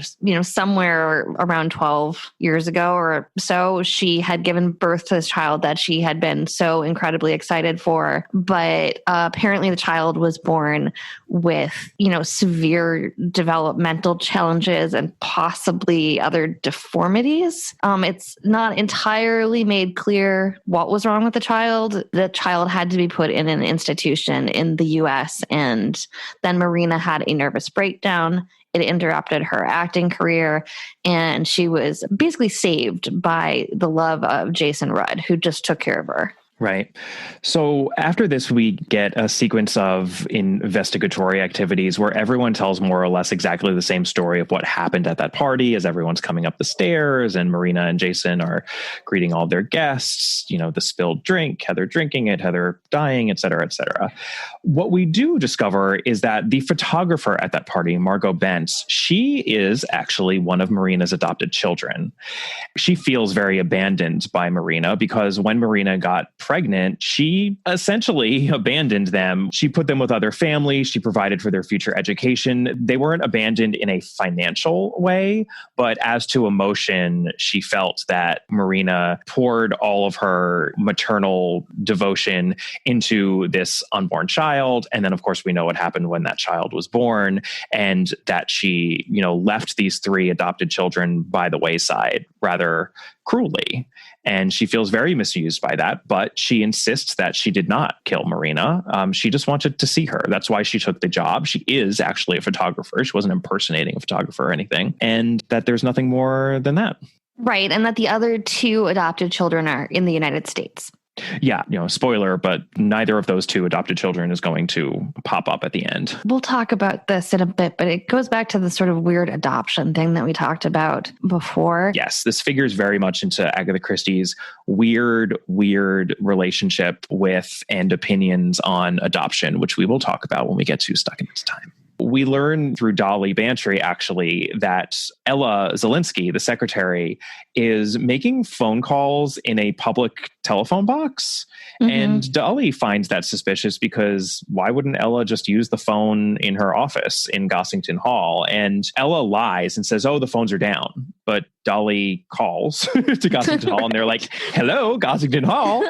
somewhere around 12 years ago or so, she had given birth to this child that she had been so incredibly excited for. But apparently the child was born with, severe developmental challenges and possibly other deformities. It's not entirely made clear what was wrong with the child. The child had to be put in an institution in the US, and then Marina had a nervous breakdown. It interrupted her acting career, and she was basically saved by the love of Jason Rudd, who just took care of her. Right. So after this, we get a sequence of investigatory activities where everyone tells more or less exactly the same story of what happened at that party as everyone's coming up the stairs and Marina and Jason are greeting all their guests, the spilled drink, Heather drinking it, Heather dying, et cetera, et cetera. What we do discover is that the photographer at that party, Margot Bentz, she is actually one of Marina's adopted children. She feels very abandoned by Marina because when Marina got pregnant, she essentially abandoned them. She put them with other families. She provided for their future education. They weren't abandoned in a financial way, but as to emotion, she felt that Marina poured all of her maternal devotion into this unborn child. And then, of course, we know what happened when that child was born, and that she, left these 3 adopted children by the wayside rather cruelly. And she feels very misused by that, but she insists that she did not kill Marina. She just wanted to see her. That's why she took the job. She is actually a photographer. She wasn't impersonating a photographer or anything. And that there's nothing more than that. Right. And that the other 2 adopted children are in the United States. Yeah, spoiler, but neither of those 2 adopted children is going to pop up at the end. We'll talk about this in a bit, but it goes back to the sort of weird adoption thing that we talked about before. Yes, this figures very much into Agatha Christie's weird relationship with and opinions on adoption, which we will talk about when we get to Stuck in Its Time. We learn through Dolly Bantry, actually, that Ella Zielinski, the secretary, is making phone calls in a public telephone box. Mm-hmm. And Dolly finds that suspicious because why wouldn't Ella just use the phone in her office in Gossington Hall? And Ella lies and says, the phones are down. But Dolly calls to Gossington Hall and they're like, hello, Gossington Hall.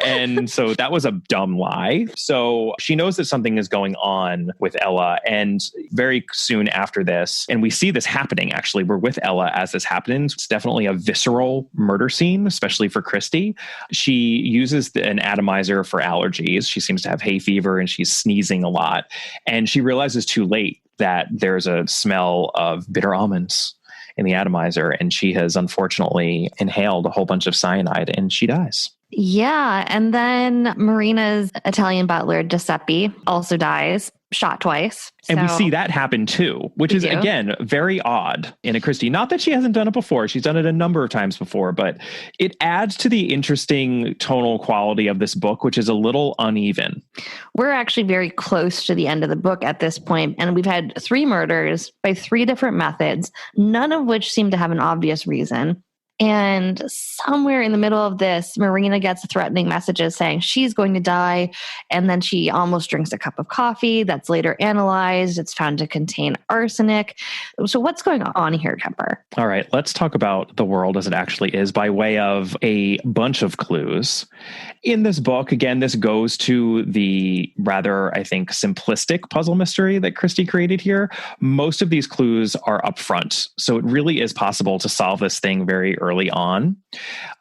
And so that was a dumb lie. So she knows that something is going on with Ella. And very soon after this, and we see this happening, actually, we're with Ella as this happens. It's definitely a visceral murder scene, especially for Christie. She uses an atomizer for allergies. She seems to have hay fever and she's sneezing a lot. And she realizes too late that there's a smell of bitter almonds in the atomizer, and she has unfortunately inhaled a whole bunch of cyanide and she dies. Yeah. And then Marina's Italian butler, Giuseppe, also dies, shot twice. And we see that happen too, which is, again, very odd in a Christie. Not that she hasn't done it before. She's done it a number of times before, but it adds to the interesting tonal quality of this book, which is a little uneven. We're actually very close to the end of the book at this point, and we've had 3 murders by 3 different methods, none of which seem to have an obvious reason. And somewhere in the middle of this, Marina gets threatening messages saying she's going to die. And then she almost drinks a cup of coffee that's later analyzed. It's found to contain arsenic. So what's going on here, Kemper? All right, let's talk about the world as it actually is by way of a bunch of clues. In this book, again, this goes to the rather, I think, simplistic puzzle mystery that Christie created here. Most of these clues are up front. So it really is possible to solve this thing very early on.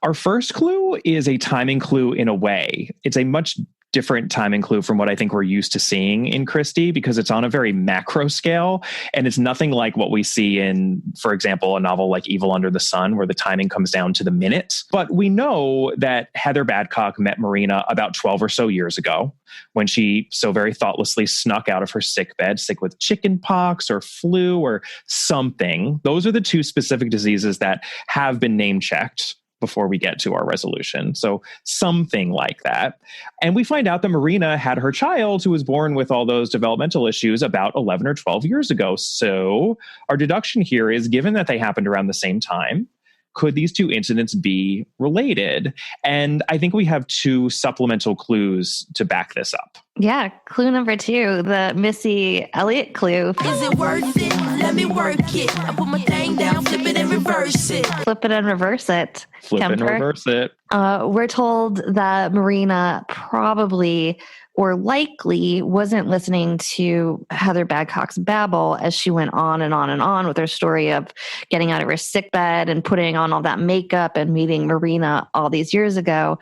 Our first clue is a timing clue in a way. It's a much different timing clue from what I think we're used to seeing in Christie, because it's on a very macro scale, and it's nothing like what we see in, for example, a novel like Evil Under the Sun, where the timing comes down to the minute. But we know that Heather Badcock met Marina about 12 or so years ago, when she so very thoughtlessly snuck out of her sickbed, sick with chicken pox or flu or something. Those are the two specific diseases that have been name checked before we get to our resolution. So something like that. And we find out that Marina had her child, who was born with all those developmental issues, about 11 or 12 years ago. So our deduction here is, given that they happened around the same time, could these two incidents be related? And I think we have two supplemental clues to back this up. Yeah, clue number 2, the Missy Elliott clue. Is it worth it? Let me work it. I put my thing down, flip it and reverse it. Flip it and reverse it. Flip Kemper. and reverse it. We're told that Marina probably or likely wasn't listening to Heather Badcock's babble as she went on and on and on with her story of getting out of her sickbed and putting on all that makeup and meeting Marina all these years ago.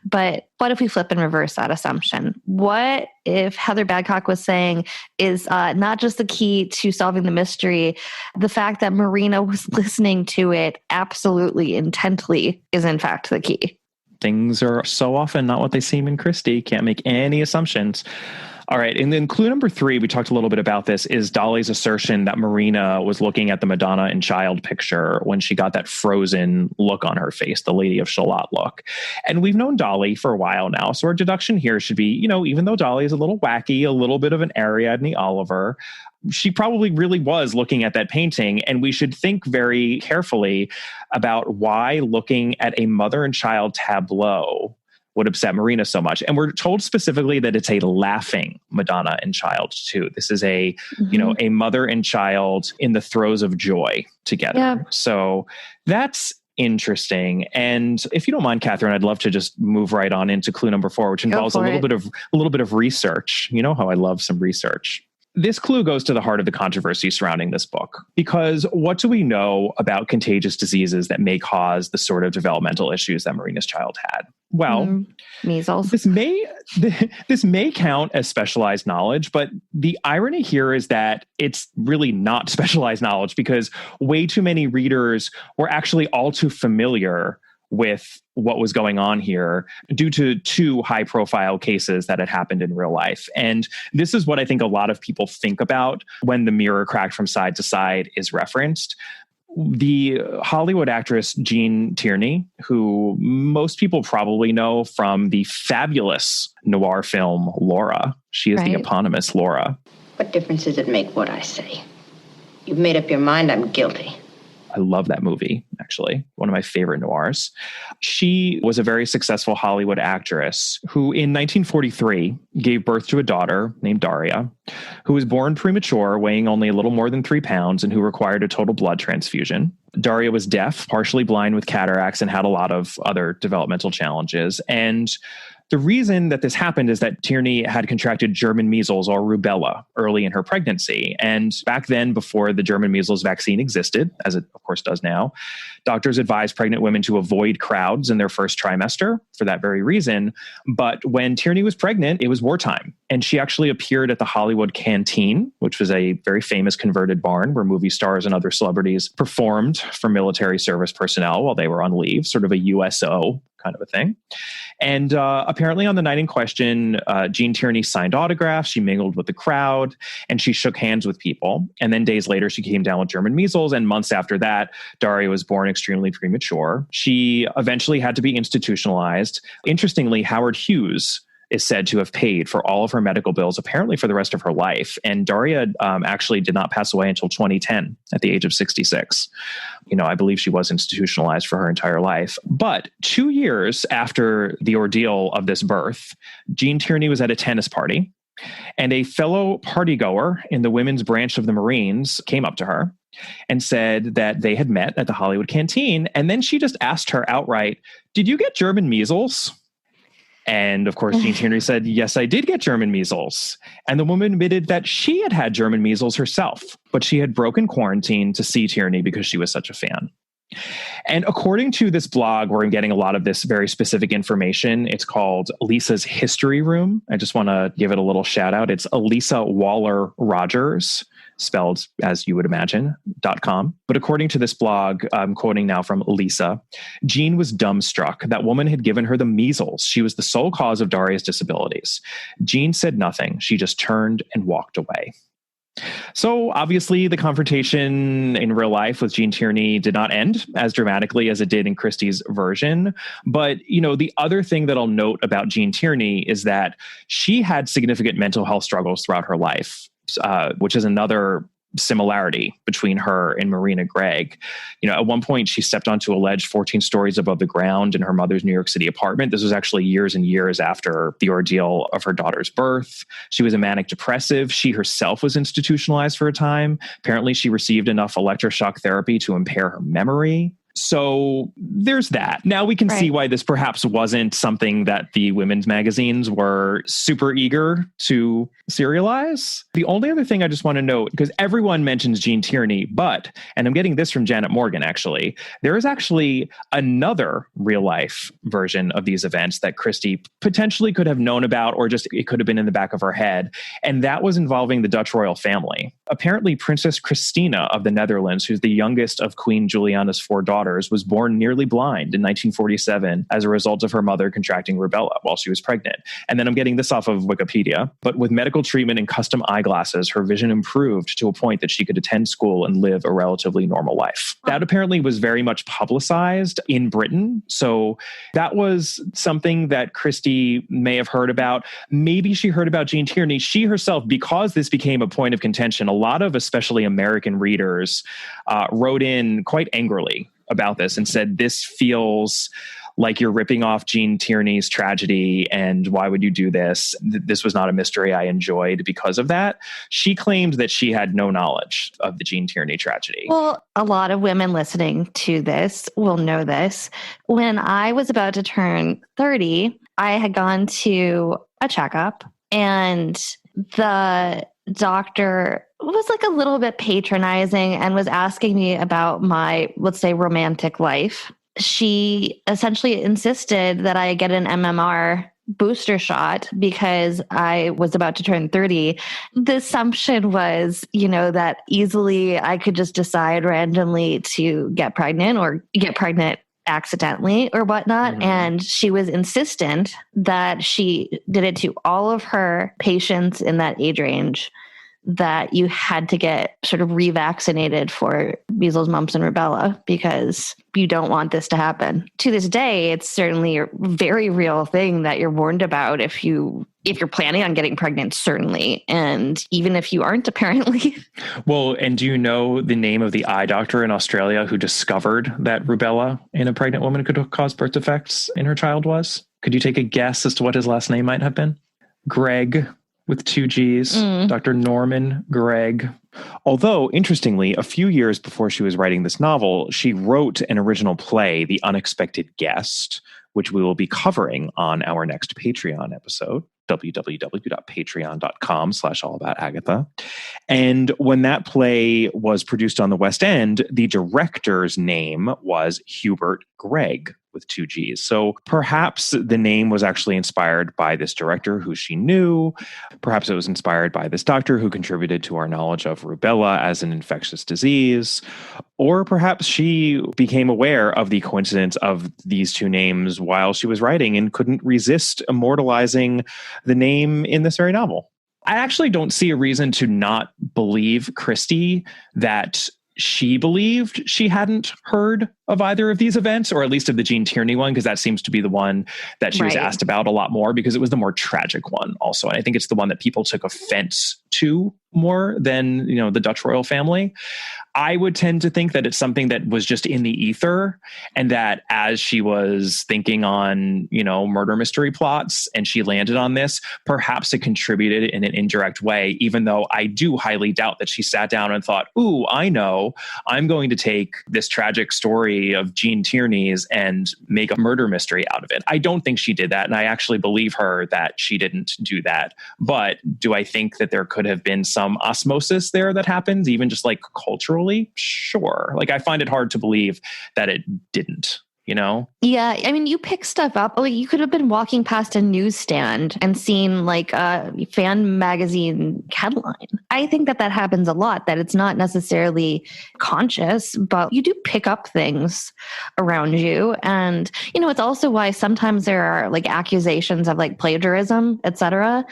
But what if we flip and reverse that assumption? What if Heather Badcock was saying is not just the key to solving the mystery, the fact that Marina was listening to it absolutely intently is in fact the key? Things are so often not what they seem in Christie. Can't make any assumptions. All right. And then clue number 3, we talked a little bit about this, is Dolly's assertion that Marina was looking at the Madonna and Child picture when she got that frozen look on her face, the Lady of Shalott look. And we've known Dolly for a while now. So our deduction here should be, even though Dolly is a little wacky, a little bit of an Ariadne Oliver, she probably really was looking at that painting. And we should think very carefully about why looking at a mother and child tableau would upset Marina so much. And we're told specifically that it's a laughing Madonna and Child too. This is a, a mother and child in the throes of joy together. Yeah. So that's interesting. And if you don't mind, Catherine, I'd love to just move right on into clue number 4, which involves a little bit of research. You know how I love some research. This clue goes to the heart of the controversy surrounding this book, because what do we know about contagious diseases that may cause the sort of developmental issues that Marina's child had? Well, measles. This may count as specialized knowledge, but the irony here is that it's really not specialized knowledge, because way too many readers were actually all too familiar with what was going on here due to 2 high-profile cases that had happened in real life. And this is what I think a lot of people think about when the mirror cracked from side to side is referenced. The Hollywood actress Jean Tierney, who most people probably know from the fabulous noir film Laura. She is the eponymous Laura. What difference does it make what I say? You've made up your mind, I'm guilty. I love that movie, actually. One of my favorite noirs. She was a very successful Hollywood actress who in 1943 gave birth to a daughter named Daria, who was born premature, weighing only a little more than 3 pounds and who required a total blood transfusion. Daria was deaf, partially blind with cataracts, and had a lot of other developmental challenges. And the reason that this happened is that Tierney had contracted German measles or rubella early in her pregnancy. And back then, before the German measles vaccine existed, as it of course does now, doctors advised pregnant women to avoid crowds in their first trimester for that very reason. But when Tierney was pregnant, it was wartime. And she actually appeared at the Hollywood Canteen, which was a very famous converted barn where movie stars and other celebrities performed for military service personnel while they were on leave, sort of a USO kind of a thing. And apparently on the night in question, Jean Tierney signed autographs, she mingled with the crowd, and she shook hands with people. And then days later, she came down with German measles. And months after that, Daria was born extremely premature. She eventually had to be institutionalized. Interestingly, Howard Hughes is said to have paid for all of her medical bills, apparently for the rest of her life. And Daria actually did not pass away until 2010 at the age of 66. I believe she was institutionalized for her entire life. But 2 years after the ordeal of this birth, Jean Tierney was at a tennis party, and a fellow partygoer in the women's branch of the Marines came up to her and said that they had met at the Hollywood Canteen. And then she just asked her outright, "Did you get German measles?" And of course, Jean Tierney said, "Yes, I did get German measles." And the woman admitted that she had had German measles herself, but she had broken quarantine to see Tierney because she was such a fan. And according to this blog, where I'm getting a lot of this very specific information, it's called Lisa's History Room. I just want to give it a little shout out. It's Elisa Waller Rogers, spelled as you would imagine, .com. But according to this blog, I'm quoting now from Lisa, Jean was dumbstruck. That woman had given her the measles. She was the sole cause of Daria's disabilities. Jean said nothing. She just turned and walked away. So obviously the confrontation in real life with Jean Tierney did not end as dramatically as it did in Christie's version. But, the other thing that I'll note about Jean Tierney is that she had significant mental health struggles throughout her life, which is another similarity between her and Marina Gregg. At one point she stepped onto a ledge 14 stories above the ground in her mother's New York City apartment. This was actually years and years after the ordeal of her daughter's birth. She was a manic depressive. She herself was institutionalized for a time. Apparently she received enough electroshock therapy to impair her memory. So there's that. Now we can see why this perhaps wasn't something that the women's magazines were super eager to serialize. The only other thing I just want to note, because everyone mentions Jean Tierney, and I'm getting this from Janet Morgan, actually, there is actually another real life version of these events that Christie potentially could have known about, or just it could have been in the back of her head. And that was involving the Dutch royal family. Apparently, Princess Christina of the Netherlands, who's the youngest of Queen Juliana's 4 daughters, was born nearly blind in 1947 as a result of her mother contracting rubella while she was pregnant. And then I'm getting this off of Wikipedia, but with medical treatment and custom eyeglasses, her vision improved to a point that she could attend school and live a relatively normal life. That apparently was very much publicized in Britain. So that was something that Christie may have heard about. Maybe she heard about Jean Tierney. She herself, because this became a point of contention, a lot of especially American readers wrote in quite angrily about this and said, this feels like you're ripping off Jean Tierney's tragedy, and why would you do this? This was not a mystery I enjoyed because of that. She claimed that she had no knowledge of the Jean Tierney tragedy. Well, a lot of women listening to this will know this. When I was about to turn 30, I had gone to a checkup, and the doctor was like a little bit patronizing and was asking me about my, let's say, romantic life. She essentially insisted that I get an MMR booster shot because I was about to turn 30. The assumption was, that easily I could just decide randomly to get pregnant or get pregnant accidentally or whatnot. Mm-hmm. And she was insistent that she did it to all of her patients in that age range, that you had to get sort of revaccinated for measles, mumps, and rubella because you don't want this to happen. To this day, it's certainly a very real thing that you're warned about if you're planning on getting pregnant, certainly. And even if you aren't, apparently. Well, and do you know the name of the eye doctor in Australia who discovered that rubella in a pregnant woman could cause birth defects in her child was? Could you take a guess as to what his last name might have been? Gregg. With 2 G's, Dr. Norman Gregg. Although, interestingly, a few years before she was writing this novel, she wrote an original play, The Unexpected Guest, which we will be covering on our next Patreon episode, www.patreon.com/allaboutagatha. And when that play was produced on the West End, the director's name was Hubert Gregg, with 2 G's. So perhaps the name was actually inspired by this director who she knew. Perhaps it was inspired by this doctor who contributed to our knowledge of rubella as an infectious disease. Or perhaps she became aware of the coincidence of these 2 names while she was writing and couldn't resist immortalizing the name in this very novel. I actually don't see a reason to not believe Christie that she believed she hadn't heard of either of these events, or at least of the Jean Tierney one, because that seems to be the one that she was asked about a lot more, because it was the more tragic one also. And I think it's the one that people took offense to more than, the Dutch royal family. I would tend to think that it's something that was just in the ether, and that as she was thinking on, murder mystery plots and she landed on this, perhaps it contributed in an indirect way, even though I do highly doubt that she sat down and thought, ooh, I know, I'm going to take this tragic story of Jean Tierney's and make a murder mystery out of it. I don't think she did that. And I actually believe her that she didn't do that. But do I think that there could could have been some osmosis there that happens, even just like culturally. Sure. Like I find it hard to believe that it didn't. You know? Yeah. I mean, you pick stuff up. Like you could have been walking past a newsstand and seen like a fan magazine headline. I think that happens a lot, that it's not necessarily conscious, but you do pick up things around you. And, it's also why sometimes there are like accusations of like plagiarism, etc.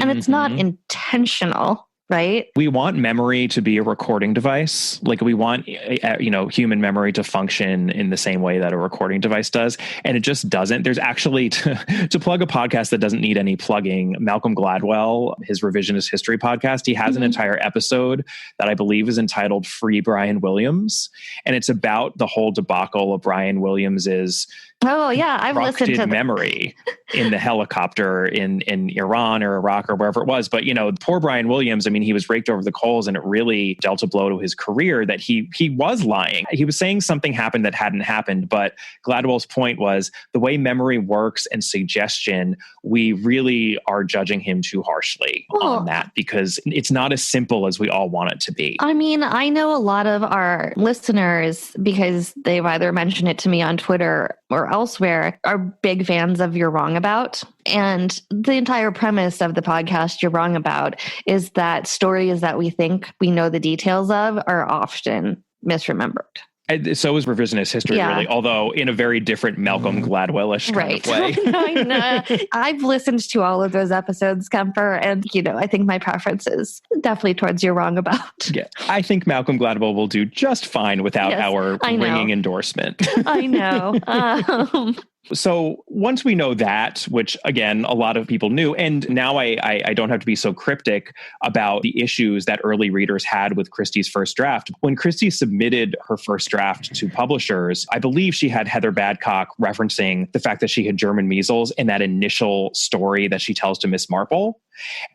And it's not intentional. Right. We want memory to be a recording device. Like we want, human memory to function in the same way that a recording device does. And it just doesn't. There's actually, to plug a podcast that doesn't need any plugging, Malcolm Gladwell, his revisionist history podcast, he has an entire episode that I believe is entitled Free Brian Williams. And it's about the whole debacle of Brian Williams's I've listened to memory in the helicopter in Iran or Iraq or wherever it was. But, poor Brian Williams, I mean, he was raked over the coals, and it really dealt a blow to his career that he was lying. He was saying something happened that hadn't happened. But Gladwell's point was the way memory works and suggestion, we really are judging him too harshly on that, because it's not as simple as we all want it to be. I mean, I know a lot of our listeners, because they've either mentioned it to me on Twitter or elsewhere, are big fans of You're Wrong About. And the entire premise of the podcast You're Wrong About is that stories that we think we know the details of are often misremembered. And so is revisionist history, really, although in a very different Malcolm Gladwell-ish kind of way. I know. I've listened to all of those episodes, Kemper, and, I think my preference is definitely towards You're Wrong About. Yeah, I think Malcolm Gladwell will do just fine without our ringing endorsement. I know. So once we know that, which again, a lot of people knew, and now I don't have to be so cryptic about the issues that early readers had with Christie's first draft. When Christie submitted her first draft to publishers, I believe she had Heather Badcock referencing the fact that she had German measles in that initial story that she tells to Miss Marple.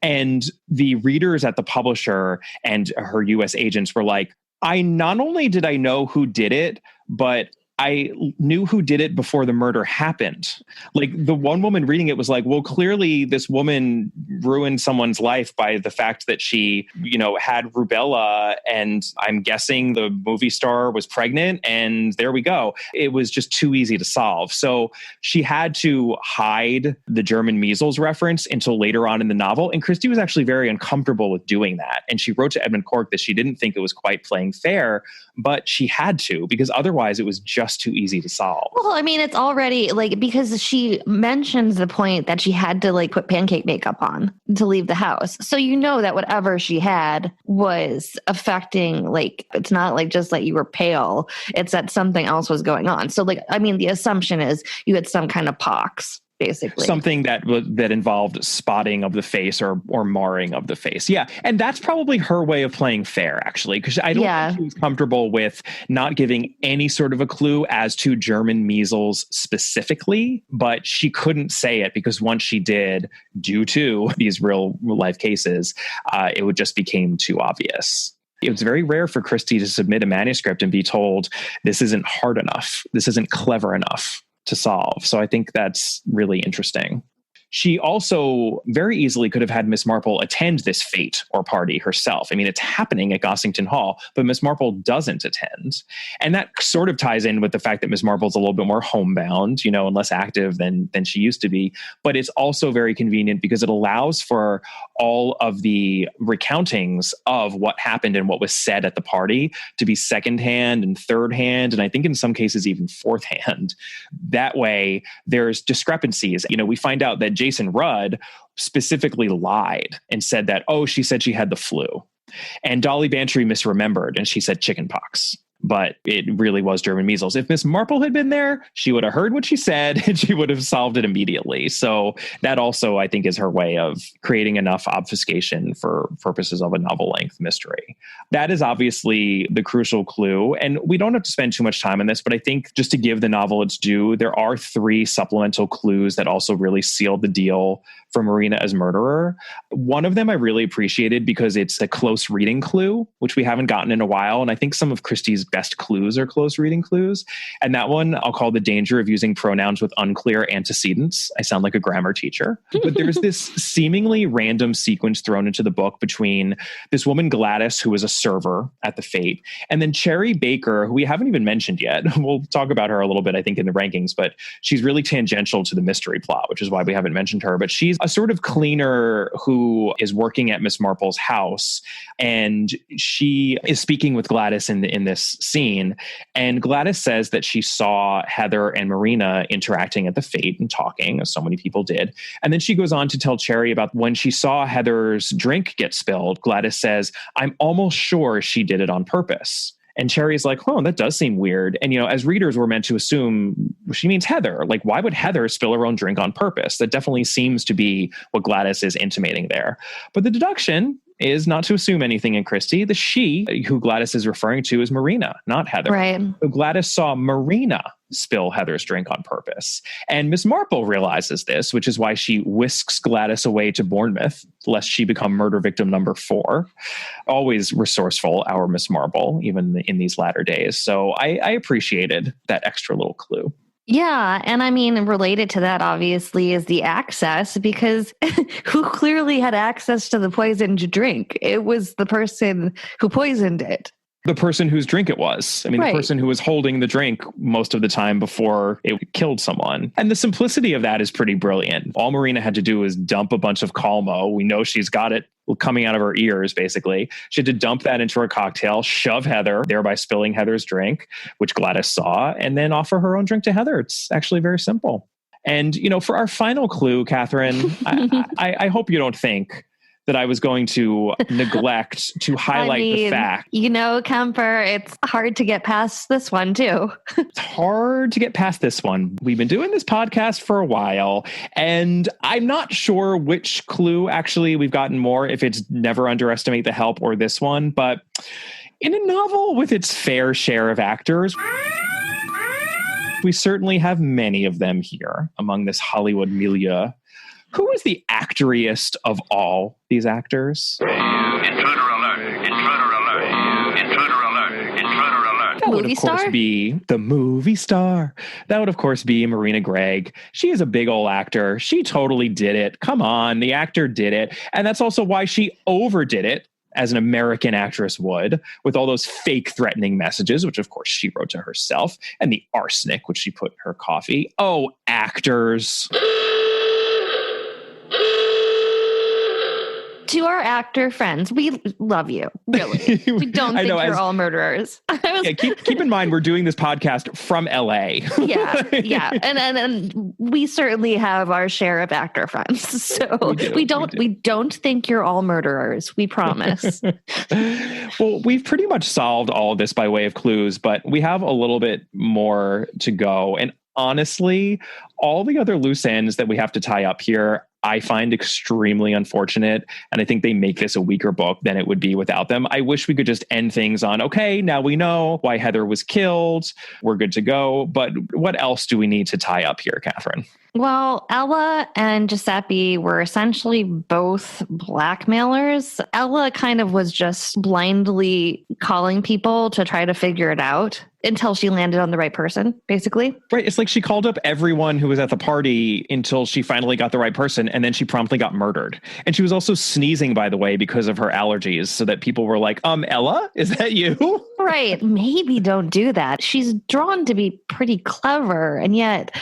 And the readers at the publisher and her US agents were like, not only did I know who did it, but I knew who did it before the murder happened. Like the one woman reading it was like, well, clearly this woman ruined someone's life by the fact that she, had rubella, and I'm guessing the movie star was pregnant, and there we go. It was just too easy to solve. So she had to hide the German measles reference until later on in the novel. And Christie was actually very uncomfortable with doing that. And she wrote to Edmund Cork that she didn't think it was quite playing fair, but she had to, because otherwise it was just too easy to solve. Well, I mean, it's already because she mentions the point that she had to put pancake makeup on to leave the house. So that whatever she had was affecting, it's not just that you were pale, it's that something else was going on. So the assumption is you had some kind of pox. Basically. Something that involved spotting of the face or marring of the face. Yeah. And that's probably her way of playing fair, actually, because I don't think she was comfortable with not giving any sort of a clue as to German measles specifically, but she couldn't say it because once she did, due to these real life cases, it would just became too obvious. It was very rare for Christie to submit a manuscript and be told, this isn't hard enough, this isn't clever enough to solve. So I think that's really interesting. She also very easily could have had Miss Marple attend this fete or party herself. I mean, it's happening at Gossington Hall, but Miss Marple doesn't attend. And that sort of ties in with the fact that Miss Marple's a little bit more homebound, and less active than she used to be. But it's also very convenient because it allows for all of the recountings of what happened and what was said at the party to be secondhand and third hand, and I think in some cases even fourth hand. That way, there's discrepancies. We find out that Jason Rudd specifically lied and said that, she said she had the flu. And Dolly Bantry misremembered and she said chickenpox. But it really was German measles. If Miss Marple had been there, she would have heard what she said and she would have solved it immediately. So that also, I think, is her way of creating enough obfuscation for purposes of a novel-length mystery. That is obviously the crucial clue. And we don't have to spend too much time on this, but I think just to give the novel its due, there are 3 supplemental clues that also really seal the deal for Marina as murderer. One of them I really appreciated because it's a close reading clue, which we haven't gotten in a while. And I think some of Christie's best clues are close reading clues. And that one I'll call the danger of using pronouns with unclear antecedents. I sound like a grammar teacher. But there's this seemingly random sequence thrown into the book between this woman Gladys, who is a server at the Fate, and then Cherry Baker, who we haven't even mentioned yet. We'll talk about her a little bit, I think, in the rankings, but she's really tangential to the mystery plot, which is why we haven't mentioned her. But she's a sort of cleaner who is working at Miss Marple's house, and she is speaking with Gladys in this scene. And Gladys says that she saw Heather and Marina interacting at the Fate and talking, as so many people did. And then she goes on to tell Cherry about when she saw Heather's drink get spilled. Gladys says, "I'm almost sure she did it on purpose." And Cherry's like, "Oh, that does seem weird." And, as readers, we're meant to assume she means Heather. Like, why would Heather spill her own drink on purpose? That definitely seems to be what Gladys is intimating there. But the deduction is not to assume anything in Christie. The she who Gladys is referring to is Marina, not Heather. Right. So Gladys saw Marina spill Heather's drink on purpose. And Miss Marple realizes this, which is why she whisks Gladys away to Bournemouth, lest she become murder victim number 4. Always resourceful, our Miss Marple, even in these latter days. So I appreciated that extra little clue. Yeah. And I mean, related to that, obviously, is the access, because who clearly had access to the poisoned drink? It was the person who poisoned it. The person whose drink it was. I mean, Right. The person who was holding the drink most of the time before it killed someone. And the simplicity of that is pretty brilliant. All Marina had to do was dump a bunch of Calmo. We know she's got it coming out of her ears, basically. She had to dump that into her cocktail, shove Heather, thereby spilling Heather's drink, which Gladys saw, and then offer her own drink to Heather. It's actually very simple. And, for our final clue, Catherine, I hope you don't think that I was going to neglect to highlight the fact. Kemper, it's hard to get past this one, too. It's hard to get past this one. We've been doing this podcast for a while, and I'm not sure which clue actually we've gotten more, if it's Never Underestimate the Help or this one. But in a novel with its fair share of actors, we certainly have many of them here among this Hollywood milieu. Who is the actoriest of all these actors? Intruder alert! Intruder alert! Intruder alert! Intruder alert! That would, of course, be the movie star. That would, of course, be Marina Gregg. She is a big old actor. She totally did it. Come on, the actor did it. And that's also why she overdid it, as an American actress would, with all those fake threatening messages, which, of course, she wrote to herself, and the arsenic, which she put in her coffee. Oh, actors. To our actor friends, we love you. Really, we don't think you're all murderers. Keep in mind, we're doing this podcast from LA. yeah, and we certainly have our share of actor friends. So we don't think you're all murderers. We promise. Well, we've pretty much solved all of this by way of clues, but we have a little bit more to go. And honestly, all the other loose ends that we have to tie up here, I find extremely unfortunate. And I think they make this a weaker book than it would be without them. I wish we could just end things on, okay, now we know why Heather was killed. We're good to go. But what else do we need to tie up here, Catherine? Well, Ella and Giuseppe were essentially both blackmailers. Ella kind of was just blindly calling people to try to figure it out until she landed on the right person, basically. Right. It's like she called up everyone who was at the party until she finally got the right person, and then she promptly got murdered. And she was also sneezing, by the way, because of her allergies, so that people were like, Ella, is that you? Right. Maybe don't do that. She's drawn to be pretty clever, and yet,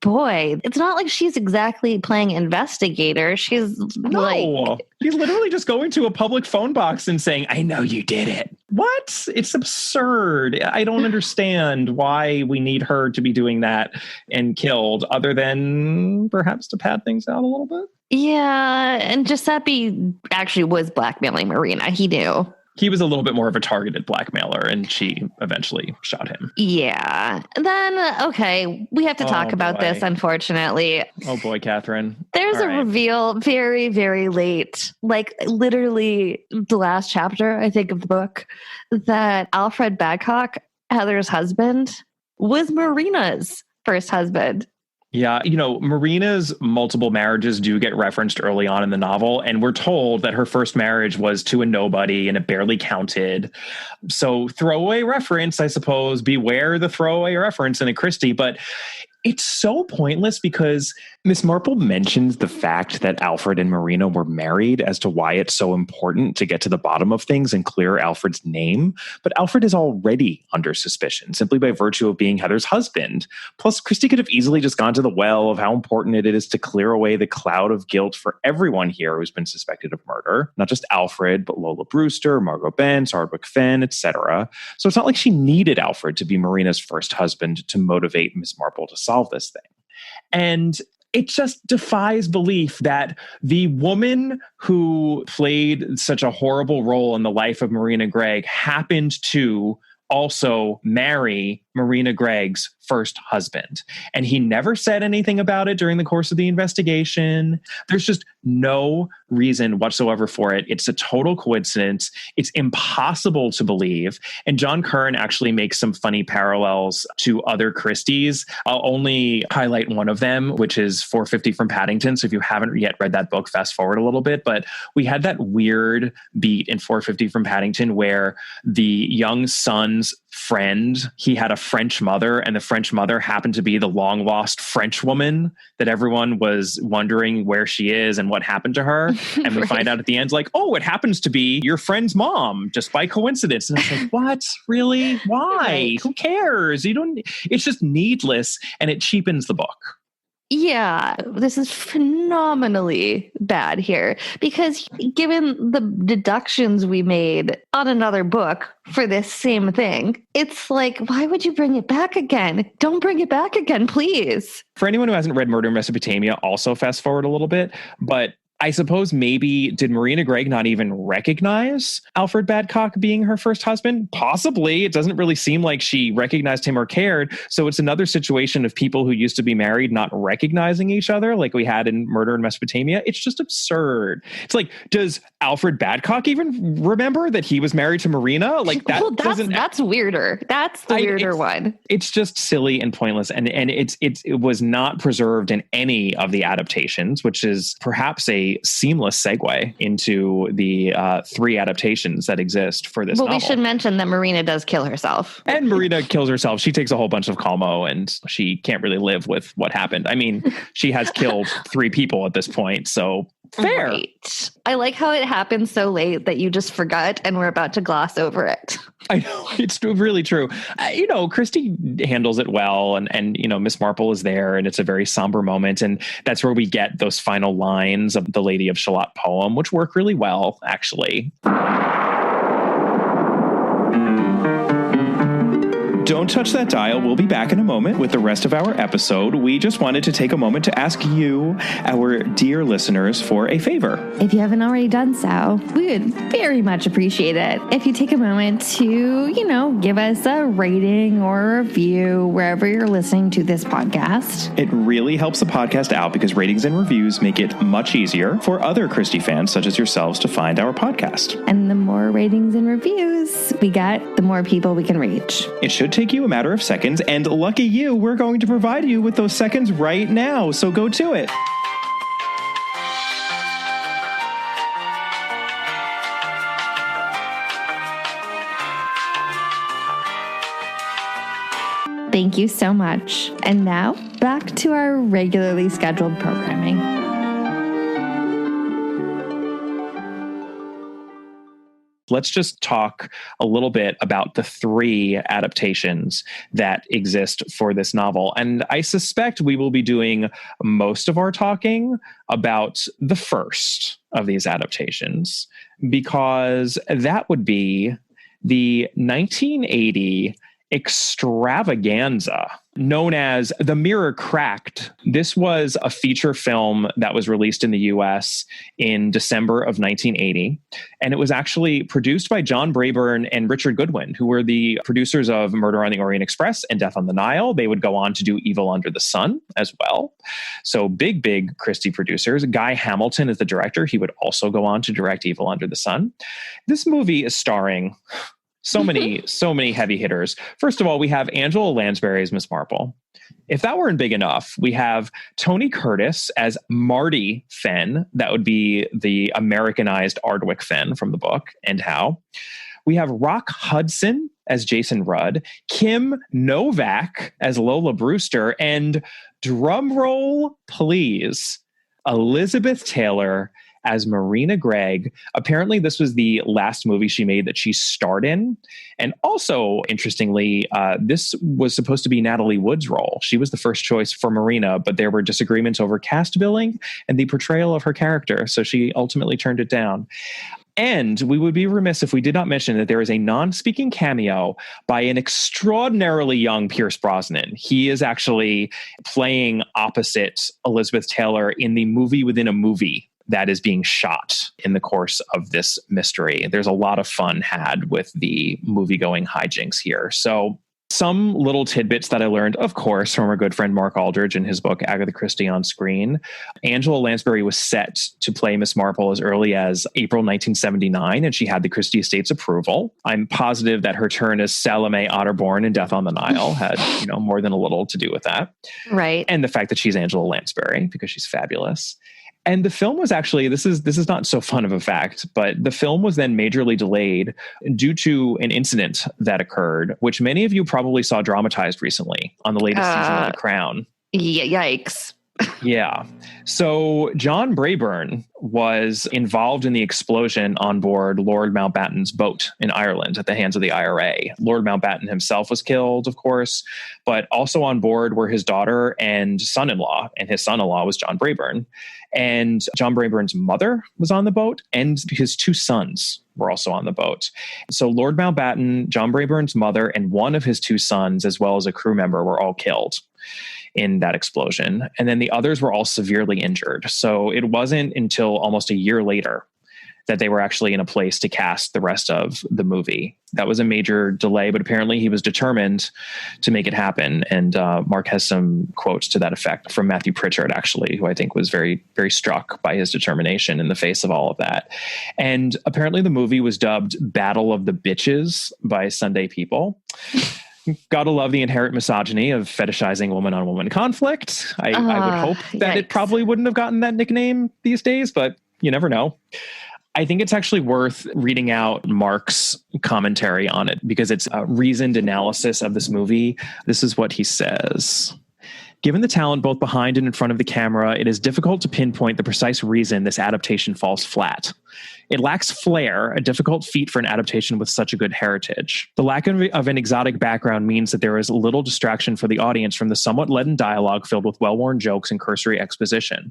boy, it's not like she's exactly playing investigator. She's literally just going to a public phone box and saying, I know you did it. What? It's absurd. I don't understand why we need her to be doing that and killed, other than perhaps to pad things out a little bit. Yeah. And Giuseppe actually was blackmailing Marina. He knew. He was a little bit more of a targeted blackmailer, and she eventually shot him. Yeah. Then, okay, we have to talk about this, unfortunately. Oh boy, Catherine. There's a reveal very, very late, like literally the last chapter, I think, of the book, that Alfred Babcock, Heather's husband, was Marina's first husband. Yeah, Marina's multiple marriages do get referenced early on in the novel, and we're told that her first marriage was to a nobody and it barely counted. So throwaway reference, I suppose. Beware the throwaway reference in a Christie, but it's so pointless because Miss Marple mentions the fact that Alfred and Marina were married as to why it's so important to get to the bottom of things and clear Alfred's name. But Alfred is already under suspicion simply by virtue of being Heather's husband. Plus, Christie could have easily just gone to the well of how important it is to clear away the cloud of guilt for everyone here who's been suspected of murder. Not just Alfred, but Lola Brewster, Margot Bence, Ardwick Fenn, etc. So it's not like she needed Alfred to be Marina's first husband to motivate Miss Marple to solve this thing. And it just defies belief that the woman who played such a horrible role in the life of Marina Gregg happened to also marry Marina Gregg's first husband. And he never said anything about it during the course of the investigation. There's just no reason whatsoever for it. It's a total coincidence. It's impossible to believe. And John Kern actually makes some funny parallels to other Christies. I'll only highlight one of them, which is 450 from Paddington. So if you haven't yet read that book, fast forward a little bit. But we had that weird beat in 450 from Paddington where the young son's friend, he had a French mother, and the French mother happened to be the long lost French woman that everyone was wondering where she is and what happened to her. And we find out at the end, like, oh, it happens to be your friend's mom just by coincidence. And I was like, what? Really? Why? Right. Who cares? It's just needless, and it cheapens the book. Yeah, this is phenomenally bad here because given the deductions we made on another book for this same thing, it's like, why would you bring it back again? Don't bring it back again, please. For anyone who hasn't read Murder in Mesopotamia, also fast forward a little bit, but I suppose maybe did Marina Gregg not even recognize Alfred Badcock being her first husband? Possibly. It doesn't really seem like she recognized him or cared. So it's another situation of people who used to be married not recognizing each other like we had in Murder in Mesopotamia. It's just absurd. It's like, does Alfred Badcock even remember that he was married to Marina? Like that that's weirder. That's the weirder one. It's just silly and pointless. And it was not preserved in any of the adaptations, which is perhaps a seamless segue into the 3 adaptations that exist for this novel. We should mention that Marina does kill herself. And Marina kills herself. She takes a whole bunch of Calmo and she can't really live with what happened. I mean, she has killed 3 people at this point, so fair. Right. I like how it happened so late that you just forgot and we're about to gloss over it. I know, it's really true. Christie handles it well, and Miss Marple is there, and it's a very somber moment, and that's where we get those final lines of the Lady of Shalott poem, which work really well, actually. Don't touch that dial. We'll be back in a moment with the rest of our episode. We just wanted to take a moment to ask you, our dear listeners, for a favor. If you haven't already done so, we would very much appreciate it if you take a moment to, give us a rating or a review wherever you're listening to this podcast. It really helps the podcast out because ratings and reviews make it much easier for other Christie fans such as yourselves to find our podcast. And the more ratings and reviews we get, the more people we can reach. It should take you a matter of seconds, and lucky you, we're going to provide you with those seconds right now, so go to it. Thank you so much. And now, back to our regularly scheduled programming. Let's just talk a little bit about the 3 adaptations that exist for this novel. And I suspect we will be doing most of our talking about the first of these adaptations, because that would be the 1980 extravaganza known as The Mirror Cracked. This was a feature film that was released in the US in December of 1980. And it was actually produced by John Brabourne and Richard Goodwin, who were the producers of Murder on the Orient Express and Death on the Nile. They would go on to do Evil Under the Sun as well. So big Christie producers. Guy Hamilton is the director. He would also go on to direct Evil Under the Sun. This movie is starring So many heavy hitters. First of all, we have Angela Lansbury as Miss Marple. If that weren't big enough, we have Tony Curtis as Marty Fenn. That would be the Americanized Ardwick Fenn from the book, and how. We have Rock Hudson as Jason Rudd, Kim Novak as Lola Brewster, and drumroll please, Elizabeth Taylor as Marina Gregg. Apparently, this was the last movie she made that she starred in. And also, interestingly, this was supposed to be Natalie Wood's role. She was the first choice for Marina, but there were disagreements over cast billing and the portrayal of her character. So she ultimately turned it down. And we would be remiss if we did not mention that there is a non-speaking cameo by an extraordinarily young Pierce Brosnan. He is actually playing opposite Elizabeth Taylor in the movie within a movie that is being shot in the course of this mystery. There's a lot of fun had with the movie-going hijinks here. So some little tidbits that I learned, of course, from our good friend Mark Aldridge in his book, Agatha Christie on Screen. Angela Lansbury was set to play Miss Marple as early as April 1979, and she had the Christie Estate's approval. I'm positive that her turn as Salome Otterborn in Death on the Nile had, more than a little to do with that. Right. And the fact that she's Angela Lansbury, because she's fabulous. And the film was actually, this is not so fun of a fact, but the film was then majorly delayed due to an incident that occurred, which many of you probably saw dramatized recently on the latest season of The Crown. Yikes. Yeah. So John Brabourne was involved in the explosion on board Lord Mountbatten's boat in Ireland at the hands of the IRA. Lord Mountbatten himself was killed, of course, but also on board were his daughter and son-in-law, and his son-in-law was John Brabourne. And John Brabourne's mother was on the boat, and his two sons were also on the boat. So Lord Mountbatten, John Brabourne's mother, and one of his two sons, as well as a crew member, were all killed in that explosion. And then the others were all severely injured. So it wasn't until almost a year later that they were actually in a place to cast the rest of the movie. That was a major delay, but apparently he was determined to make it happen. And Mark has some quotes to that effect from Matthew Pritchard, actually, who I think was very, very struck by his determination in the face of all of that. And apparently the movie was dubbed Battle of the Bitches by Sunday People. Gotta love the inherent misogyny of fetishizing woman-on-woman conflict. I would hope that it probably wouldn't have gotten that nickname these days, but you never know. I think it's actually worth reading out Mark's commentary on it because it's a reasoned analysis of this movie. This is what he says. Given the talent both behind and in front of the camera, it is difficult to pinpoint the precise reason this adaptation falls flat. It lacks flair, a difficult feat for an adaptation with such a good heritage. The lack of an exotic background means that there is little distraction for the audience from the somewhat leaden dialogue filled with well-worn jokes and cursory exposition.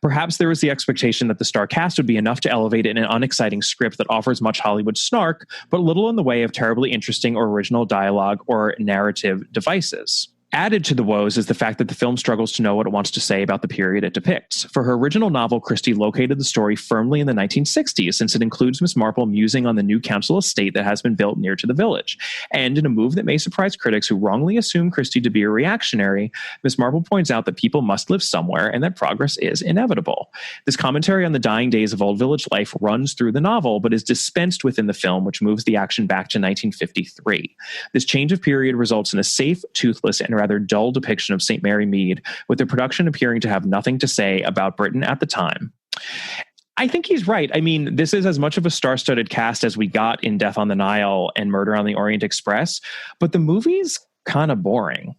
Perhaps there was the expectation that the star cast would be enough to elevate an unexciting script that offers much Hollywood snark, but little in the way of terribly interesting or original dialogue or narrative devices. Added to the woes is the fact that the film struggles to know what it wants to say about the period it depicts. For her original novel, Christie located the story firmly in the 1960s, since it includes Miss Marple musing on the new council estate that has been built near to the village. And in a move that may surprise critics who wrongly assume Christie to be a reactionary, Miss Marple points out that people must live somewhere and that progress is inevitable. This commentary on the dying days of old village life runs through the novel, but is dispensed within the film, which moves the action back to 1953. This change of period results in a safe, toothless, and rather dull depiction of St. Mary Mead, with the production appearing to have nothing to say about Britain at the time. I think he's right. I mean, this is as much of a star-studded cast as we got in Death on the Nile and Murder on the Orient Express, but the movie's kind of boring.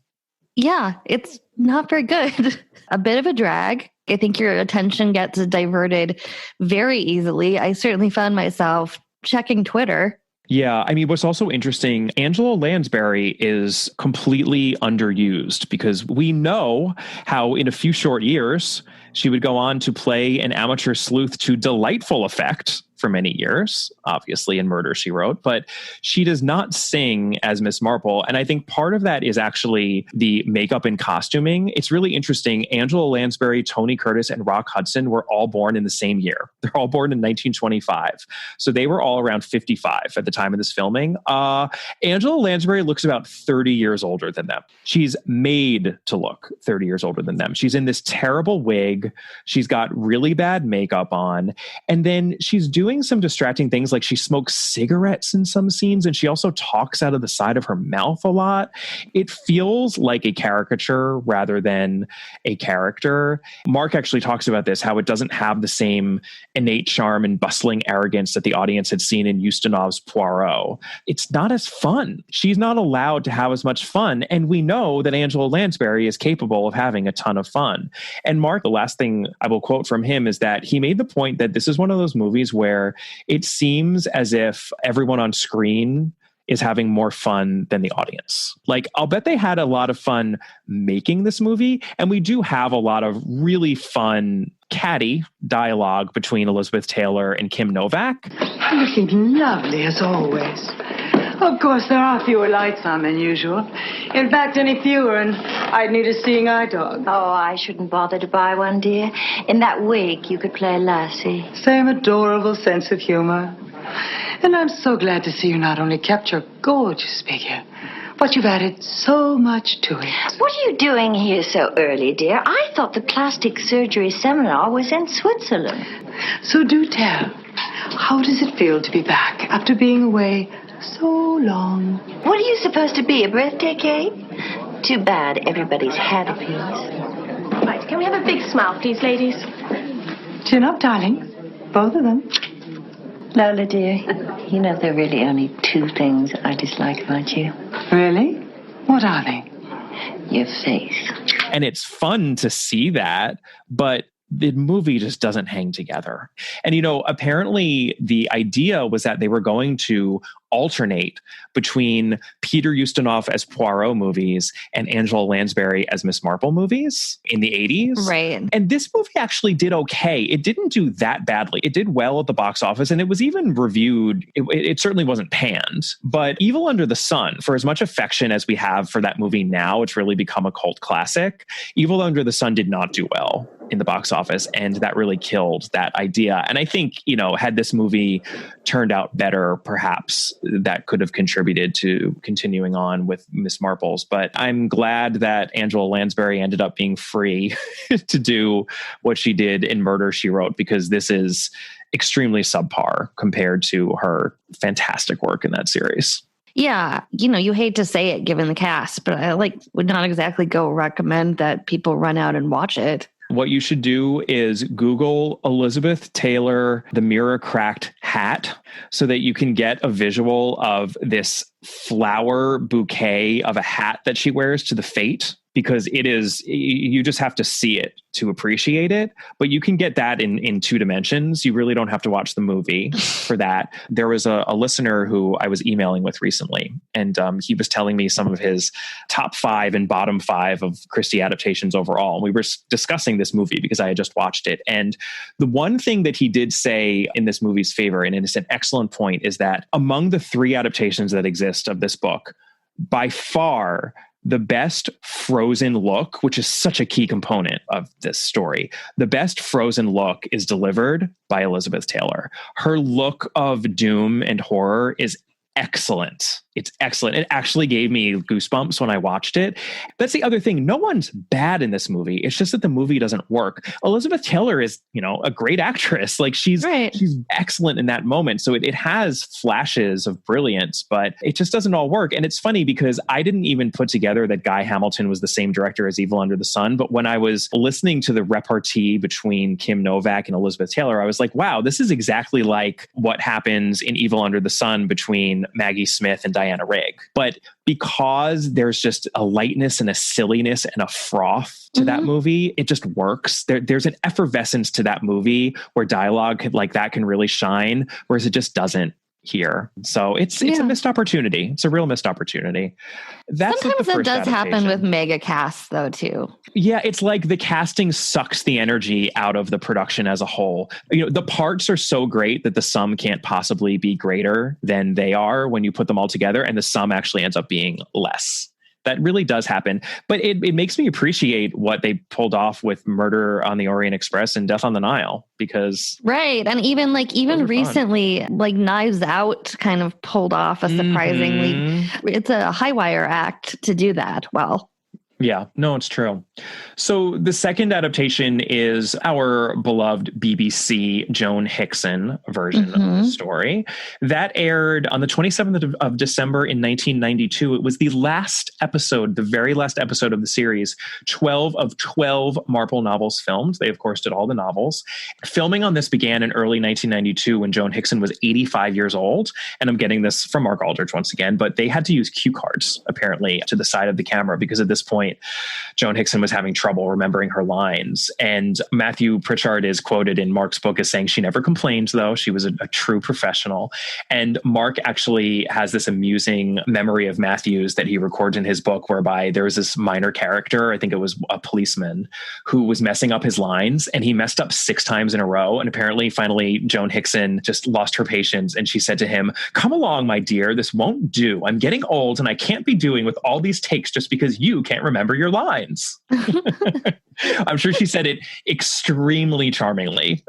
Yeah, it's not very good. A bit of a drag. I think your attention gets diverted very easily. I certainly found myself checking Twitter. Yeah, I mean, what's also interesting, Angela Lansbury is completely underused because we know how in a few short years she would go on to play an amateur sleuth to delightful effect for many years, obviously in Murder, She Wrote, but she does not sing as Miss Marple. And I think part of that is actually the makeup and costuming. It's really interesting. Angela Lansbury, Tony Curtis, and Rock Hudson were all born in the same year. They're all born in 1925. So they were all around 55 at the time of this filming. Angela Lansbury looks about 30 years older than them. She's made to look 30 years older than them. She's in this terrible wig. She's got really bad makeup on. And then she's doing doing some distracting things. Like she smokes cigarettes in some scenes, and she also talks out of the side of her mouth a lot. It feels like a caricature rather than a character. Mark actually talks about this, how it doesn't have the same innate charm and bustling arrogance that the audience had seen in Ustinov's Poirot. It's not as fun. She's not allowed to have as much fun. And we know that Angela Lansbury is capable of having a ton of fun. And Mark, the last thing I will quote from him is that he made the point that this is one of those movies where it seems as if everyone on screen is having more fun than the audience. Like, I'll bet they had a lot of fun making this movie. And we do have a lot of really fun, catty dialogue between Elizabeth Taylor and Kim Novak. Looking lovely as always. Of course, there are fewer lights on than usual. In fact, any fewer, and I'd need a seeing eye dog. Oh, I shouldn't bother to buy one, dear. In that wig, you could play Lassie. Same adorable sense of humor. And I'm so glad to see you not only kept your gorgeous figure, but you've added so much to it. What are you doing here so early, dear? I thought the plastic surgery seminar was in Switzerland. So do tell, how does it feel to be back after being away so long? What are you supposed to be, a birthday cake? Too bad everybody's had a piece. Right, can we have a big smile, please, ladies? Chin up, darling. Both of them. Lola, dear, you know there are really only two things I dislike about you. Really? What are they? Your face. And it's fun to see that, but the movie just doesn't hang together. And, apparently the idea was that they were going to alternate between Peter Ustinov as Poirot movies and Angela Lansbury as Miss Marple movies in the 80s. Right. And this movie actually did okay. It didn't do that badly. It did well at the box office, and it was even reviewed. It certainly wasn't panned. But Evil Under the Sun, for as much affection as we have for that movie now, it's really become a cult classic. Evil Under the Sun did not do well in the box office, and that really killed that idea. And I think, had this movie turned out better, perhaps that could have contributed to continuing on with Miss Marple's. But I'm glad that Angela Lansbury ended up being free to do what she did in Murder, She Wrote, because this is extremely subpar compared to her fantastic work in that series. Yeah, you hate to say it given the cast, but I would not exactly go recommend that people run out and watch it. What you should do is Google Elizabeth Taylor, the mirror cracked hat, so that you can get a visual of this flower bouquet of a hat that she wears to the fete, because it is, you just have to see it to appreciate it. But you can get that in 2 dimensions. You really don't have to watch the movie for that. There was a listener who I was emailing with recently, and he was telling me some of his top 5 and bottom 5 of Christie adaptations overall. And we were discussing this movie because I had just watched it. And the one thing that he did say in this movie's favor, and it's an excellent point, is that among the 3 adaptations that exist of this book, by far, the best frozen look, which is such a key component of this story, the best frozen look is delivered by Elizabeth Taylor. Her look of doom and horror is excellent. It's excellent. It actually gave me goosebumps when I watched it. That's the other thing. No one's bad in this movie. It's just that the movie doesn't work. Elizabeth Taylor is, a great actress. She's excellent in that moment. So it has flashes of brilliance, but it just doesn't all work. And it's funny because I didn't even put together that Guy Hamilton was the same director as Evil Under the Sun. But when I was listening to the repartee between Kim Novak and Elizabeth Taylor, I was like, wow, this is exactly like what happens in Evil Under the Sun between Maggie Smith and Diana Rigg. But because there's just a lightness and a silliness and a froth to that movie, it just works. There's an effervescence to that movie where dialogue like that can really shine, whereas it just doesn't here. So it's a missed opportunity. It's a real missed opportunity. Sometimes that does happen with mega casts though too. Yeah, it's like the casting sucks the energy out of the production as a whole. The parts are so great that the sum can't possibly be greater than they are when you put them all together, and the sum actually ends up being less. That really does happen. But it makes me appreciate what they pulled off with Murder on the Orient Express and Death on the Nile, because... Right. And even recently, Knives Out kind of pulled off a surprisingly... It's a high wire act to do that well. Yeah, no, it's true. So the second adaptation is our beloved BBC Joan Hickson version of the story. That aired on the 27th of December in 1992. It was the last episode, the very last episode of the series. 12 of 12 Marple novels filmed. They, of course, did all the novels. Filming on this began in early 1992 when Joan Hickson was 85 years old. And I'm getting this from Mark Aldrich once again, but they had to use cue cards, apparently, to the side of the camera because at this point, Joan Hickson was having trouble remembering her lines. And Matthew Pritchard is quoted in Mark's book as saying she never complained, though. She was a true professional. And Mark actually has this amusing memory of Matthew's that he records in his book, whereby there was this minor character, I think it was a policeman, who was messing up his lines, and he messed up 6 times in a row. And apparently, finally, Joan Hickson just lost her patience, and she said to him, "Come along, my dear, this won't do. I'm getting old, and I can't be doing with all these takes just because you can't remember your lines." I'm sure she said it extremely charmingly.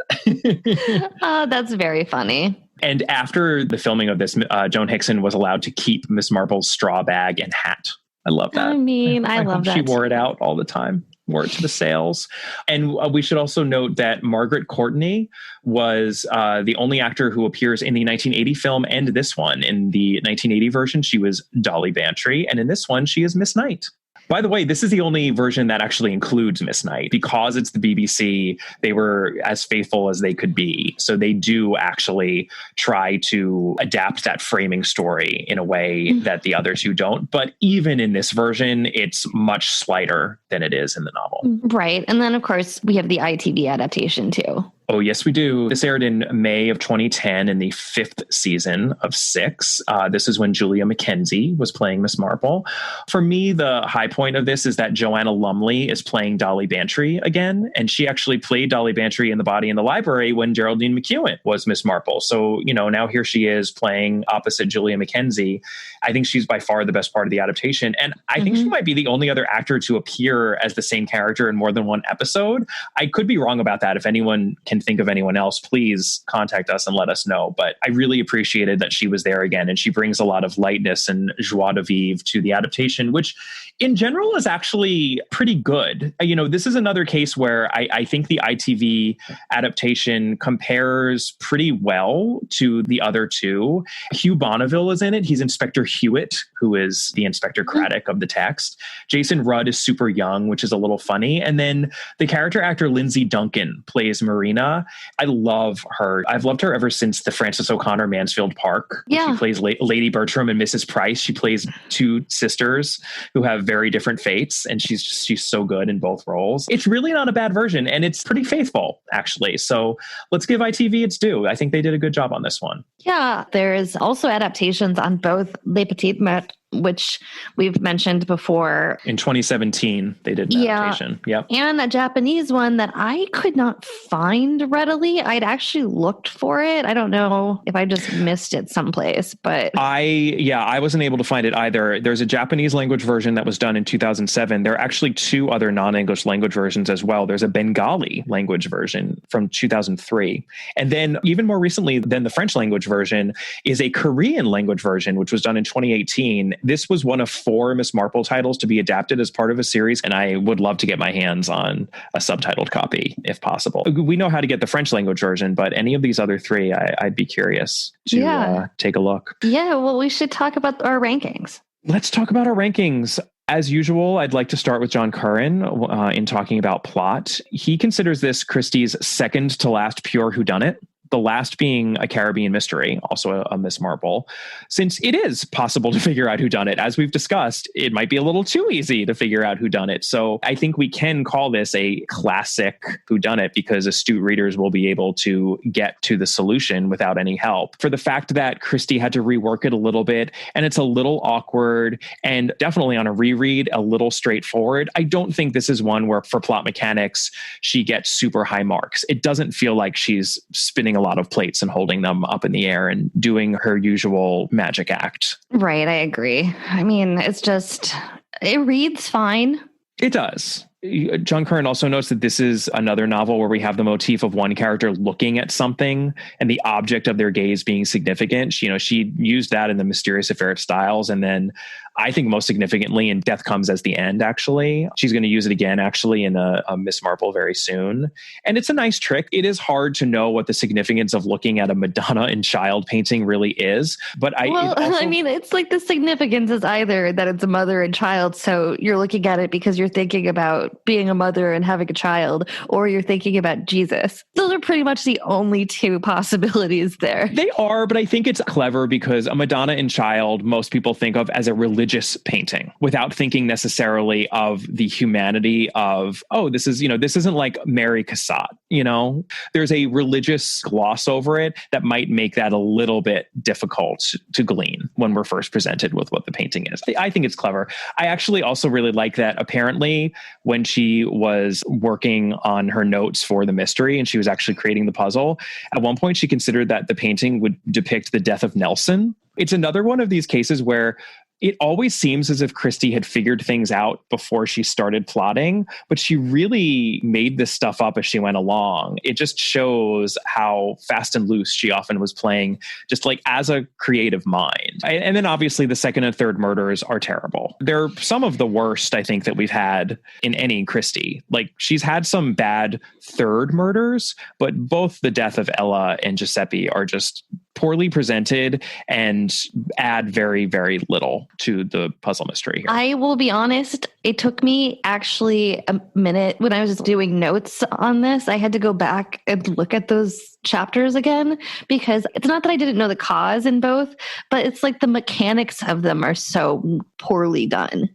That's very funny. And after the filming of this, Joan Hickson was allowed to keep Miss Marple's straw bag and hat. I love that. I mean, I love that. She wore it out all the time. Wore it to the sales. And we should also note that Margaret Courtney was the only actor who appears in the 1980 film and this one. In the 1980 version, she was Dolly Bantry. And in this one, she is Miss Knight. By the way, this is the only version that actually includes Miss Knight. Because it's the BBC, they were as faithful as they could be. So they do actually try to adapt that framing story in a way that the other two don't. But even in this version, it's much slighter than it is in the novel. Right. And then, of course, we have the ITV adaptation, too. Oh, yes, we do. This aired in May of 2010 in the 5th season of 6. This is when Julia Mackenzie was playing Miss Marple. For me, the high point of this is that Joanna Lumley is playing Dolly Bantry again. And she actually played Dolly Bantry in The Body in the Library when Geraldine McEwen was Miss Marple. So, now here she is playing opposite Julia Mackenzie. I think she's by far the best part of the adaptation. And I think she might be the only other actor to appear as the same character in more than one episode. I could be wrong about that. If anyone can think of anyone else, please contact us and let us know. But I really appreciated that she was there again, and she brings a lot of lightness and joie de vivre to the adaptation, which in general is actually pretty good. This is another case where I think the ITV adaptation compares pretty well to the other two. Hugh Bonneville is in it. He's Inspector Hewitt, who is the Inspector Craddock of the text. Jason Rudd is super young, which is a little funny. And then the character actor Lindsay Duncan plays Marina. I love her. I've loved her ever since the Frances O'Connor Mansfield Park. Yeah. She plays Lady Bertram and Mrs. Price. She plays 2 sisters who have very different fates, and she's so good in both roles. It's really not a bad version, and it's pretty faithful, actually. So let's give ITV its due. I think they did a good job on this one. Yeah, there's also adaptations on both Les Petites Meurtres, which we've mentioned before. In 2017, they did an adaptation. Yep. And a Japanese one that I could not find readily. I'd actually looked for it. I don't know if I just missed it someplace, but I wasn't able to find it either. There's a Japanese language version that was done in 2007. There are actually 2 other non-English language versions as well. There's a Bengali language version from 2003. And then even more recently than the French language version is a Korean language version, which was done in 2018. This was one of 4 Miss Marple titles to be adapted as part of a series, and I would love to get my hands on a subtitled copy if possible. We know how to get the French language version, but any of these other 3, I'd be curious to take a look. Yeah, well, we should talk about our rankings. Let's talk about our rankings. As usual, I'd like to start with John Curran in talking about plot. He considers this Christie's second to last pure whodunit. The last being a Caribbean mystery, also a Miss Marple. Since it is possible to figure out who done it, as we've discussed, it might be a little too easy to figure out who done it. So I think we can call this a classic whodunit because astute readers will be able to get to the solution without any help. For the fact that Christie had to rework it a little bit, and it's a little awkward, and definitely on a reread, a little straightforward, I don't think this is one where for plot mechanics, she gets super high marks. It doesn't feel like she's spinning a lot of plates and holding them up in the air and doing her usual magic act. Right, I agree. I mean, it reads fine. It does. John Curran also notes that this is another novel where we have the motif of one character looking at something and the object of their gaze being significant. She used that in The Mysterious Affair of Styles. And then I think most significantly in Death Comes as the End, actually. She's going to use it again, actually, in a Miss Marple very soon. And it's a nice trick. It is hard to know what the significance of looking at a Madonna and child painting really is. But it's like the significance is either that it's a mother and child, so you're looking at it because you're thinking about being a mother and having a child, or you're thinking about Jesus. Those are pretty much the only two possibilities there. They are, but I think it's clever because a Madonna and child, most people think of as a religious painting without thinking necessarily of the humanity of, this isn't like Mary Cassatt, There's a religious gloss over it that might make that a little bit difficult to glean when we're first presented with what the painting is. I think it's clever. I actually also really like that apparently when she was working on her notes for the mystery and she was actually creating the puzzle, at one point she considered that the painting would depict the death of Nelson. It's another one of these cases where it always seems as if Christie had figured things out before she started plotting, but she really made this stuff up as she went along. It just shows how fast and loose she often was playing, just like as a creative mind. And then obviously the second and third murders are terrible. They're some of the worst, I think, that we've had in any Christie. Like, she's had some bad third murders, but both the death of Ella and Giuseppe are just poorly presented and add very, very little to the puzzle mystery here. I will be honest, it took me actually a minute when I was doing notes on this. I had to go back and look at those chapters again, because it's not that I didn't know the cause in both, but it's like the mechanics of them are so poorly done.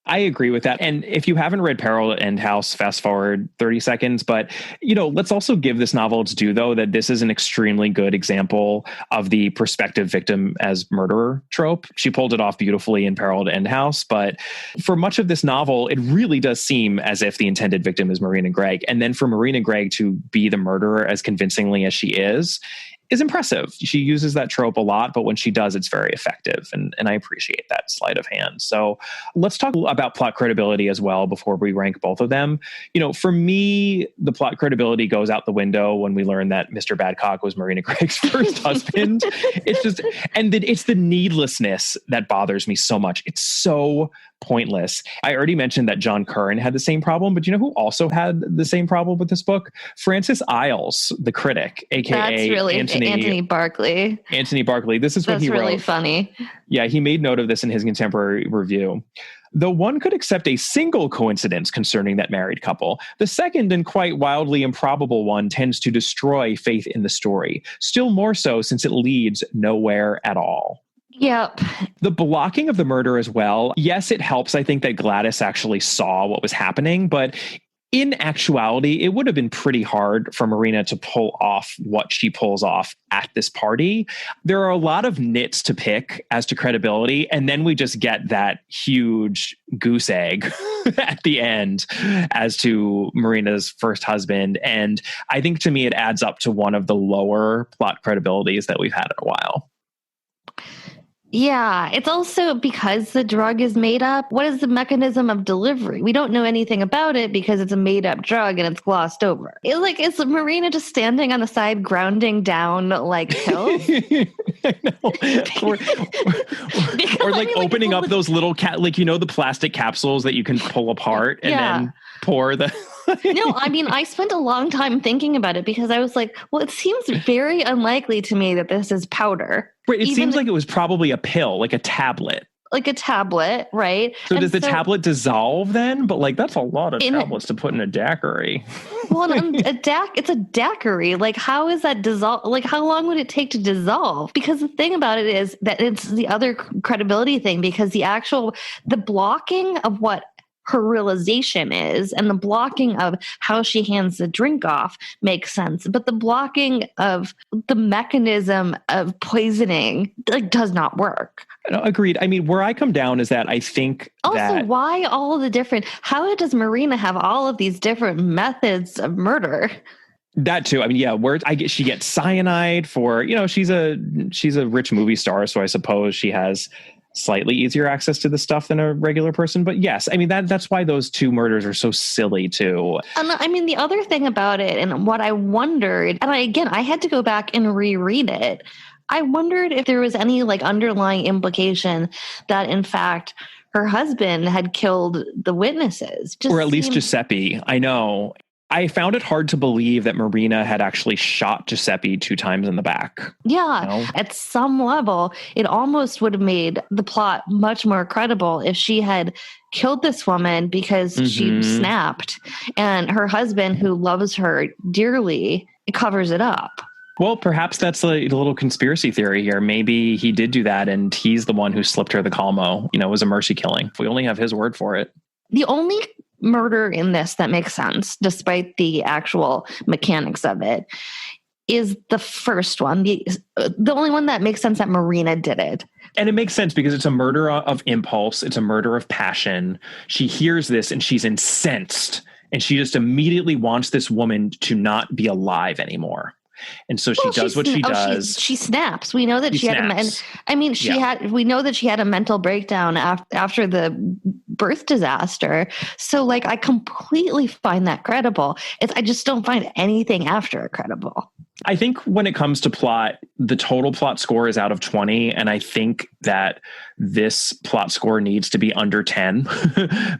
I agree with that. And if you haven't read Peril at End House, fast forward 30 seconds. But, let's also give this novel its due, though, that this is an extremely good example of the prospective victim as murderer trope. She pulled it off beautifully in Peril at End House. But for much of this novel, it really does seem as if the intended victim is Marina Gregg. And then for Marina Gregg to be the murderer as convincingly as she is impressive. She uses that trope a lot, but when she does, it's very effective. And I appreciate that sleight of hand. So let's talk about plot credibility as well before we rank both of them. For me, the plot credibility goes out the window when we learn that Mr. Badcock was Marina Gregg's first husband. It's the needlessness that bothers me so much. It's so pointless. I already mentioned that John Curran had the same problem, but you know who also had the same problem with this book? Francis Isles, the critic, aka Anthony Barclay. Anthony Barclay. This is what he wrote. That's really funny. Yeah, he made note of this in his contemporary review. Though one could accept a single coincidence concerning that married couple, the second and quite wildly improbable one tends to destroy faith in the story, still more so since it leads nowhere at all. Yep. The blocking of the murder as well. Yes, it helps, I think, that Gladys actually saw what was happening, but in actuality, it would have been pretty hard for Marina to pull off what she pulls off at this party. There are a lot of nits to pick as to credibility, and then we just get that huge goose egg at the end as to Marina's first husband. And I think to me, it adds up to one of the lower plot credibilities that we've had in a while. Yeah, it's also because the drug is made up. What is the mechanism of delivery? We don't know anything about it because it's a made up drug and it's glossed over. Is Marina just standing on the side grounding down like pills? I know. Or like opening up those little the plastic capsules that you can pull apart and then pour the... No, I spent a long time thinking about it because I was like, well, it seems very unlikely to me that this is powder. Right. It seems like it was probably a pill, like a tablet. Like a tablet, right? So does the tablet dissolve then? But that's a lot of tablets to put in a daiquiri. Well, it's a daiquiri. Like, how is that dissolve? Like, how long would it take to dissolve? Because the thing about it is that it's the other credibility thing, because the blocking of what her realization is and the blocking of how she hands the drink off makes sense, but the blocking of the mechanism of poisoning does not work. Agreed. Where I come down is that I think why all the different, how does Marina have all of these different methods of murder? That too. She gets cyanide for, she's a rich movie star, so I suppose she has slightly easier access to the stuff than a regular person. But yes, that's why those two murders are so silly too. And the other thing about it, and what I wondered, and I had to go back and reread it. I wondered if there was any like underlying implication that in fact her husband had killed the witnesses. Or at least Giuseppe. I know. I found it hard to believe that Marina had actually shot Giuseppe 2 times in the back. Yeah, You know? at some level, it almost would have made the plot much more credible if she had killed this woman because she snapped, and her husband, who loves her dearly, covers it up. Well, perhaps that's a little conspiracy theory here. Maybe he did do that and he's the one who slipped her the calmo. You know, it was a mercy killing. We only have his word for it. The only murder in this that makes sense, despite the actual mechanics of it, is the first one. The only one that makes sense that Marina did it. And it makes sense because it's a murder of impulse. It's a murder of passion. She hears this and she's incensed. And she just immedately wants this woman to not be alive anymore. And so she does what she does. She snaps. We know that she had we know that she had a mental breakdown after the birth disaster. So like, I completely find that credible. I just don't find anything after it credible. I think when it comes to plot, the total plot score is out of 20. And I think that this plot score needs to be under 10,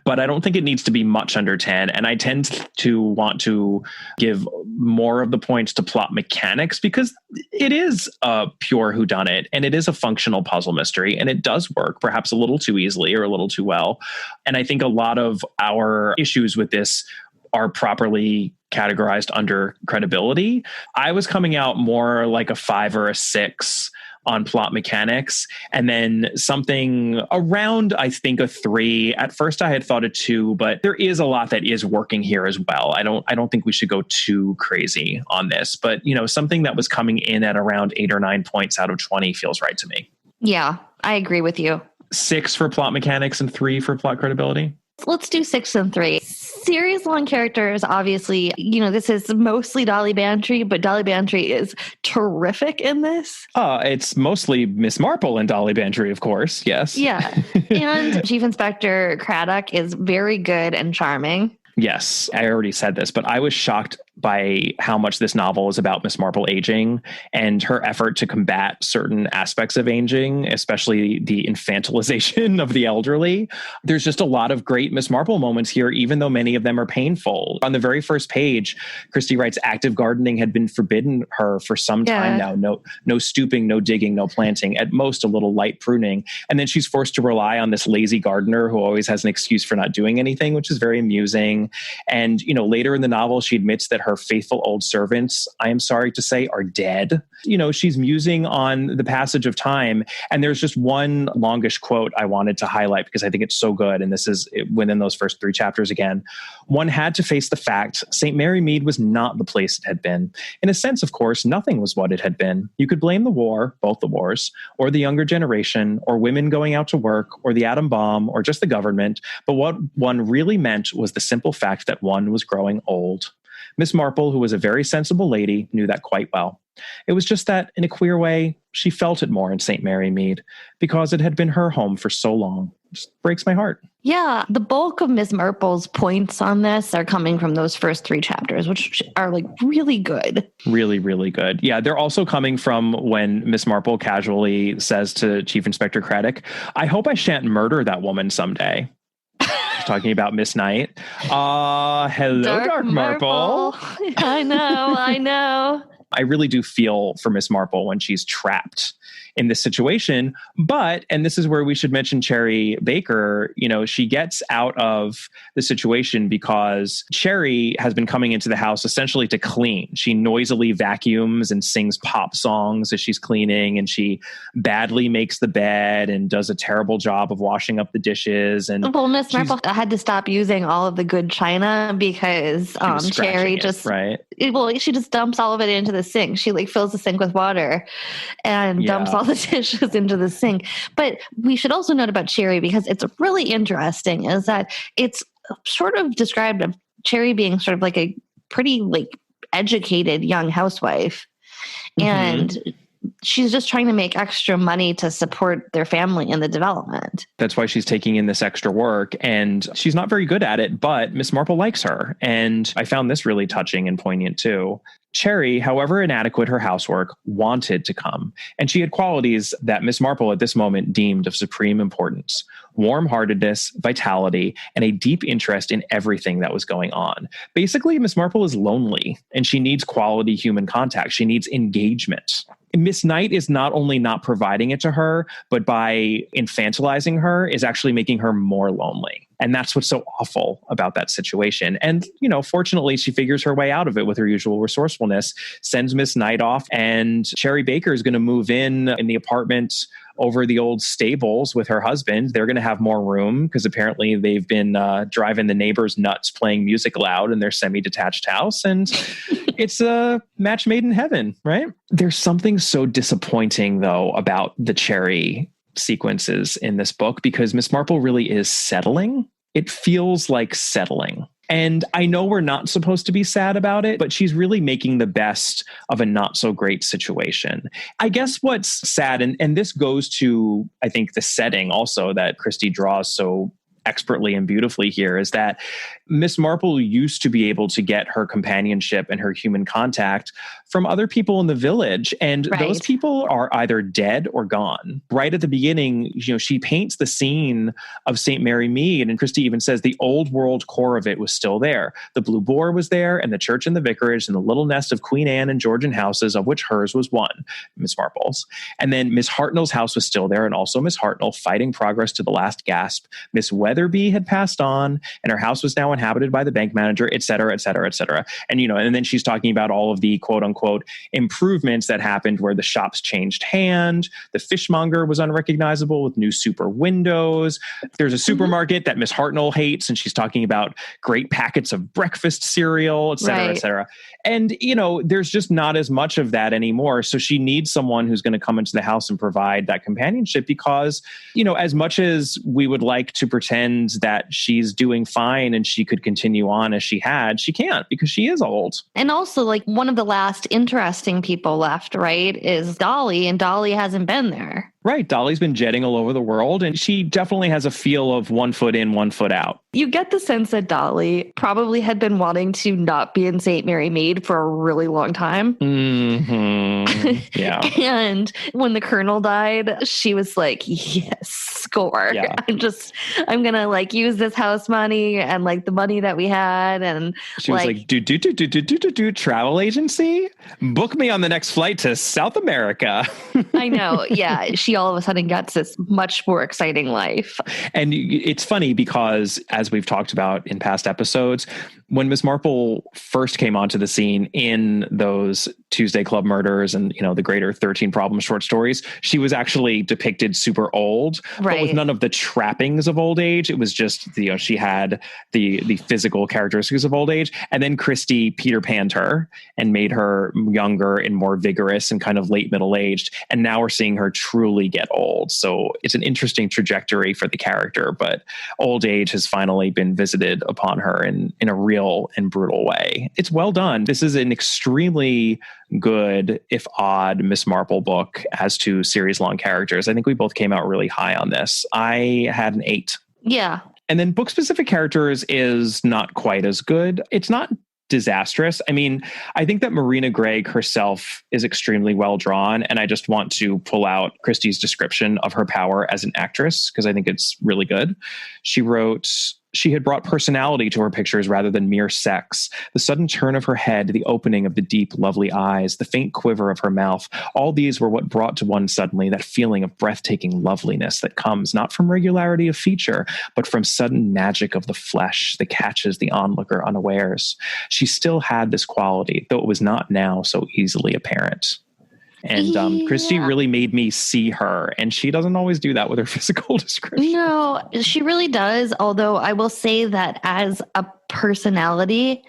but I don't think it needs to be much under 10. And I tend to want to give more of the points to plot mechanics because it is a pure whodunit and it is a functional puzzle mystery and it does work perhaps a little too easily or a little too well. And I think a lot of our issues with this are properly categorized under credibility. I was coming out more like a 5 or a 6 on plot mechanics, and then something around, I think, a 3. At first I had thought a 2, but there is a lot that is working here as well. I don't think we should go too crazy on this, but you know, something that was coming in at around 8 or 9 points out of 20 feels right to me. Yeah, I agree with you. 6 for plot mechanics and 3 for plot credibility. Let's do 6 and 3. Series long characters, obviously, you know, this is mostly Dolly Bantry, but Dolly Bantry is terrific in this. It's mostly Miss Marple and Dolly Bantry, of course. Yes. Yeah. And Chief Inspector Craddock is very good and charming. Yes, I already said this, but I was shocked by how much this novel is about Miss Marple aging and her effort to combat certain aspects of aging, especially the infantilization of the elderly. There's just a lot of great Miss Marple moments here, even though many of them are painful. On the very first page, Christie writes active gardening had been forbidden her for some time now. No stooping, no digging, no planting, at most a little light pruning. And then she's forced to rely on this lazy gardener who always has an excuse for not doing anything, which is very amusing. And, you know, later in the novel, she admits that her faithful old servants, I am sorry to say, are dead. You know, she's musing on the passage of time. And there's just one longish quote I wanted to highlight because I think it's so good. And this is within those first 3 chapters again. One had to face the fact St. Mary Mead was not the place it had been. In a sense, of course, nothing was what it had been. You could blame the war, both the wars, or the younger generation, or women going out to work, or the atom bomb, or just the government. But what one really meant was the simple fact that one was growing old. Miss Marple, who was a very sensible lady, knew that quite well. It was just that, in a queer way, she felt it more in St. Mary Mead, because it had been her home for so long. It just breaks my heart. Yeah, the bulk of Miss Marple's points on this are coming from those first 3 chapters, which are like really good. Really, really good. Yeah, they're also coming from when Miss Marple casually says to Chief Inspector Craddock, I hope I shan't murder that woman someday. Talking about Miss Knight. Hello, Dark Marple. I know. I really do feel for Miss Marple when she's trapped in this situation. But, and this is where we should mention Cherry Baker, you know, she gets out of the situation because Cherry has been coming into the house essentially to clean. She noisily vacuums and sings pop songs as she's cleaning, and she badly makes the bed and does a terrible job of washing up the dishes. And well, Miss Marple had to stop using all of the good china because Cherry just, she just dumps all of it into the sink. She like fills the sink with water and dumps all the dishes into the sink. But we should also note about Cherry, because it's really interesting, is that it's sort of described of Cherry being sort of like a pretty like educated young housewife. And she's just trying to make extra money to support their family in the development. That's why she's taking in this extra work, and she's not very good at it, but Miss Marple likes her. And I found this really touching and poignant too. Cherry, however inadequate her housework, wanted to come, and she had qualities that Miss Marple at this moment deemed of supreme importance: warm-heartedness, vitality, and a deep interest in everything that was going on. Basically, Miss Marple is lonely, and she needs quality human contact. She needs engagement. Miss Knight is not only not providing it to her, but by infantilizing her is actually making her more lonely. And that's what's so awful about that situation. And, fortunately, she figures her way out of it with her usual resourcefulness, sends Miss Knight off, and Cherry Baker is going to move in the apartment over the old stables with her husband. They're going to have more room because apparently they've been driving the neighbors nuts playing music loud in their semi-detached house. And it's a match made in heaven, right? There's something so disappointing, though, about the Cherry sequences in this book because Miss Marple really is settling. It feels like settling. And I know we're not supposed to be sad about it, but she's really making the best of a not so great situation. I guess what's sad, and this goes to, I think, the setting also that Christie draws so expertly and beautifully here, is that Miss Marple used to be able to get her companionship and her human contact from other people in the village. And those people are either dead or gone. Right at the beginning, she paints the scene of St. Mary Mead, and Christie even says the old world core of it was still there. The Blue Boar was there, and the church and the vicarage, and the little nest of Queen Anne and Georgian houses, of which hers was one, Miss Marple's. And then Miss Hartnell's house was still there, and also Miss Hartnell fighting progress to the last gasp. Miss Weatherby had passed on, and her house was now inhabited by the bank manager, et cetera, et cetera, et cetera. And, and then she's talking about all of the quote unquote improvements that happened where the shops changed hand. The fishmonger was unrecognizable with new super windows. There's a supermarket that Miss Hartnell hates, and she's talking about great packets of breakfast cereal, et cetera, et cetera. And, there's just not as much of that anymore. So she needs someone who's going to come into the house and provide that companionship because, as much as we would like to pretend that she's doing fine and she could continue on as she can't because she is old. And also, one of the last interesting people left, right, is Dolly, and Dolly hasn't been there. Right. Dolly's been jetting all over the world, and she definitely has a feel of 1 foot in, 1 foot out. You get the sense that Dolly probably had been wanting to not be in St. Mary Mead for a really long time. Mm-hmm. Yeah. And when the Colonel died, she was like, yes, score. Yeah. I'm going to use this house money and the money that we had. And she was like, do travel agency? Book me on the next flight to South America. I know. Yeah. She all of a sudden gets this much more exciting life. And it's funny because, as we've talked about in past episodes, when Miss Marple first came onto the scene in those Tuesday Club Murders and, the Greater 13 Problems short stories, she was actually depicted super old, but with none of the trappings of old age. It was just, she had the physical characteristics of old age. And then Christie Peter Panned her and made her younger and more vigorous and kind of late middle-aged. And now we're seeing her truly get old. So it's an interesting trajectory for the character, but old age has finally been visited upon her in a real and brutal way. It's well done. This is an extremely good, if odd, Miss Marple book as to series-long characters. I think we both came out really high on this. I had an 8. Yeah. And then book-specific characters is not quite as good. It's not disastrous. I mean, I think that Marina Gregg herself is extremely well drawn, and I just want to pull out Christie's description of her power as an actress because I think it's really good. She wrote, she had brought personality to her pictures rather than mere sex. The sudden turn of her head, the opening of the deep, lovely eyes, the faint quiver of her mouth, all these were what brought to one suddenly that feeling of breathtaking loveliness that comes not from regularity of feature, but from sudden magic of the flesh that catches the onlooker unawares. She still had this quality, though it was not now so easily apparent. And Christie really made me see her, and she doesn't always do that with her physical description. No, she really does. Although I will say that as a personality,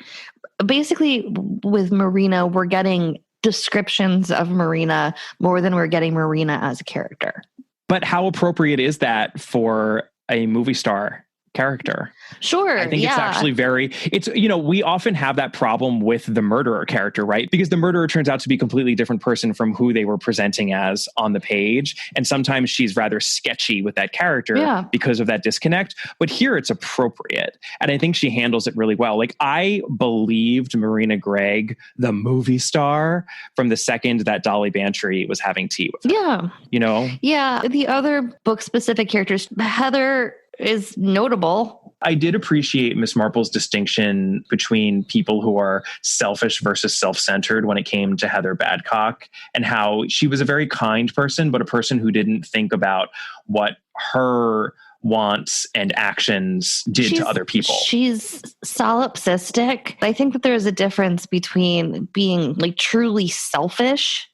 basically with Marina, we're getting descriptions of Marina more than we're getting Marina as a character. But how appropriate is that for a movie star character. Sure. I think it's actually we often have that problem with the murderer character, right? Because the murderer turns out to be a completely different person from who they were presenting as on the page. And sometimes she's rather sketchy with that character because of that disconnect. But here it's appropriate. And I think she handles it really well. Like, I believed Marina Gregg, the movie star, from the second that Dolly Bantry was having tea with her. Yeah. You know? Yeah. The other book specific characters, Heather is notable. I did appreciate Miss Marple's distinction between people who are selfish versus self-centered when it came to Heather Badcock, and how she was a very kind person, but a person who didn't think about what her wants and actions did to other people. She's solipsistic. I think that there's a difference between being like truly selfish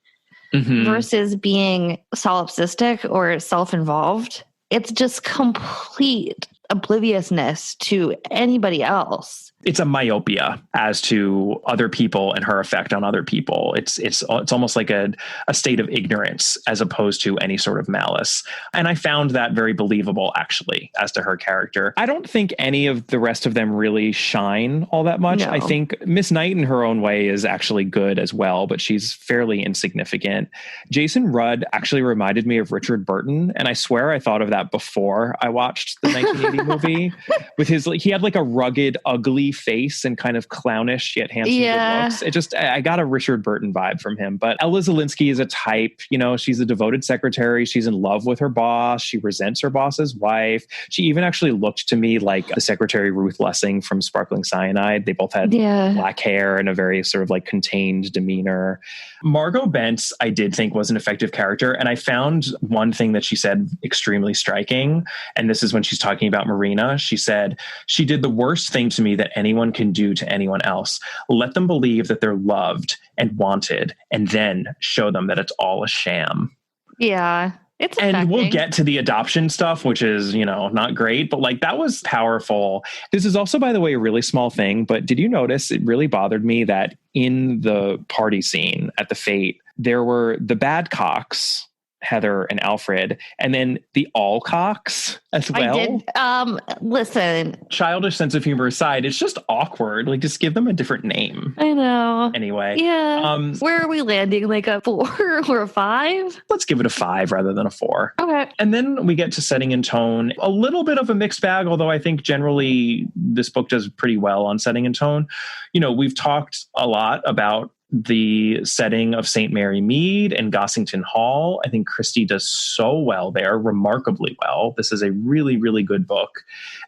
versus being solipsistic or self-involved. It's just complete obliviousness to anybody else. It's a myopia as to other people and her effect on other people. It's almost like a state of ignorance as opposed to any sort of malice. And I found that very believable, actually, as to her character. I don't think any of the rest of them really shine all that much. No. I think Miss Knight in her own way is actually good as well, but she's fairly insignificant. Jason Rudd actually reminded me of Richard Burton. And I swear I thought of that before I watched the 1980 movie. With he had like a rugged, ugly face and kind of clownish yet handsome good looks. I got a Richard Burton vibe from him. But Ella Zielinski is a type. You know, she's a devoted secretary. She's in love with her boss. She resents her boss's wife. She even actually looked to me like the secretary Ruth Lessing from Sparkling Cyanide. They both had black hair and a very sort of like contained demeanor. Margot Bentz, I did think was an effective character. And I found one thing that she said extremely striking. And this is when she's talking about Marina. She said, "She did the worst thing to me that anyone can do to anyone else. Let them believe that they're loved and wanted, and then show them that it's all a sham." Yeah. It's affecting. And we'll get to the adoption stuff, which is, not great, but like that was powerful. This is also, by the way, a really small thing, but did you notice it really bothered me that in the party scene at the Fate, there were the Badcocks, Heather and Alfred, and then the Alcocks as well. I did. Listen. Childish sense of humor aside, it's just awkward. Like, just give them a different name. I know. Anyway. Yeah. Where are we landing? Like a 4 or a 5? Let's give it a 5 rather than a 4. Okay. And then we get to setting and tone. A little bit of a mixed bag, although I think generally this book does pretty well on setting and tone. We've talked a lot about the setting of St. Mary Mead and Gossington Hall. I think Christie does so well there, remarkably well. This is a really, really good book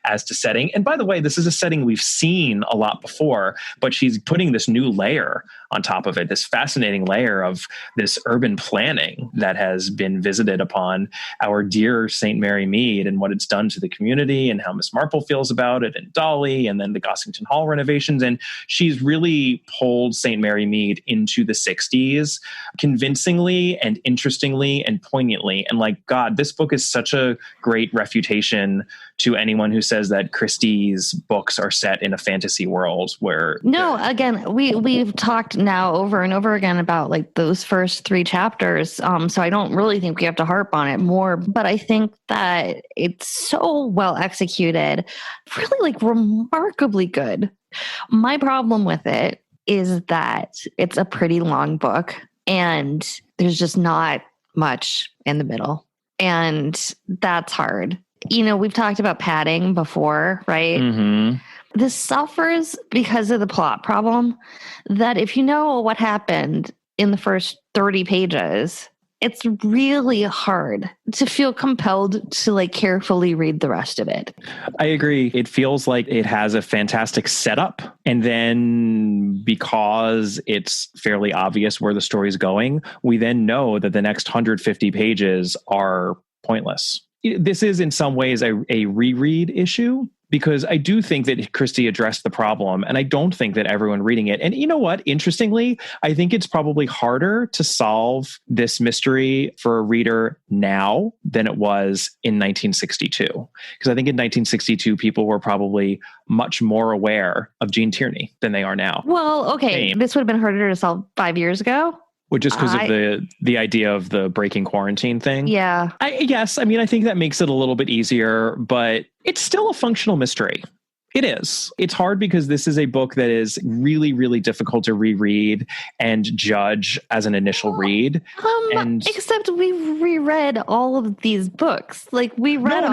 as to setting. And by the way, this is a setting we've seen a lot before, but she's putting this new layer on top of it, this fascinating layer of this urban planning that has been visited upon our dear St. Mary Mead and what it's done to the community and how Miss Marple feels about it, and Dolly, and then the Gossington Hall renovations. And she's really pulled St. Mary Mead into the 60s convincingly and interestingly and poignantly. And like, God, this book is such a great refutation to anyone who says that Christie's books are set in a fantasy world where... No, again, we've talked now over and over again about like those first 3 chapters. So I don't really think we have to harp on it more, but I think that it's so well executed, really like remarkably good. My problem with it is that it's a pretty long book and there's just not much in the middle. And that's hard. We've talked about padding before, right? Mm-hmm. This suffers because of the plot problem that if you know what happened in the first 30 pages, it's really hard to feel compelled to like carefully read the rest of it. I agree. It feels like it has a fantastic setup. And then because it's fairly obvious where the story's going, we then know that the next 150 pages are pointless. This is in some ways a reread issue, because I do think that Christie addressed the problem, and I don't think that everyone reading it. And you know what? Interestingly, I think it's probably harder to solve this mystery for a reader now than it was in 1962. Because I think in 1962, people were probably much more aware of Gene Tierney than they are now. Well, okay. This would have been harder to solve 5 years ago. Which is because of the idea of the breaking quarantine thing. Yeah. Yes. I mean, I think that makes it a little bit easier, but it's still a functional mystery. It is. It's hard because this is a book that is really, really difficult to reread and judge as an initial read. Except we reread all of these books. Like we read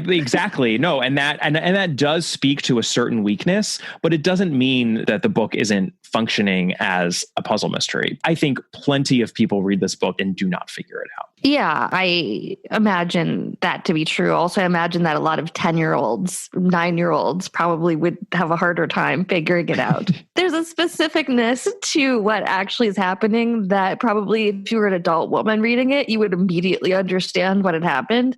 exactly. No, and that does speak to a certain weakness, but it doesn't mean that the book isn't functioning as a puzzle mystery. I think plenty of people read this book and do not figure it out. Yeah, I imagine that to be true. Also, I imagine that a lot of 10-year-olds, 9-year-olds probably would have a harder time figuring it out. There's a specificness to what actually is happening that probably if you were an adult woman reading it, you would immediately understand what had happened.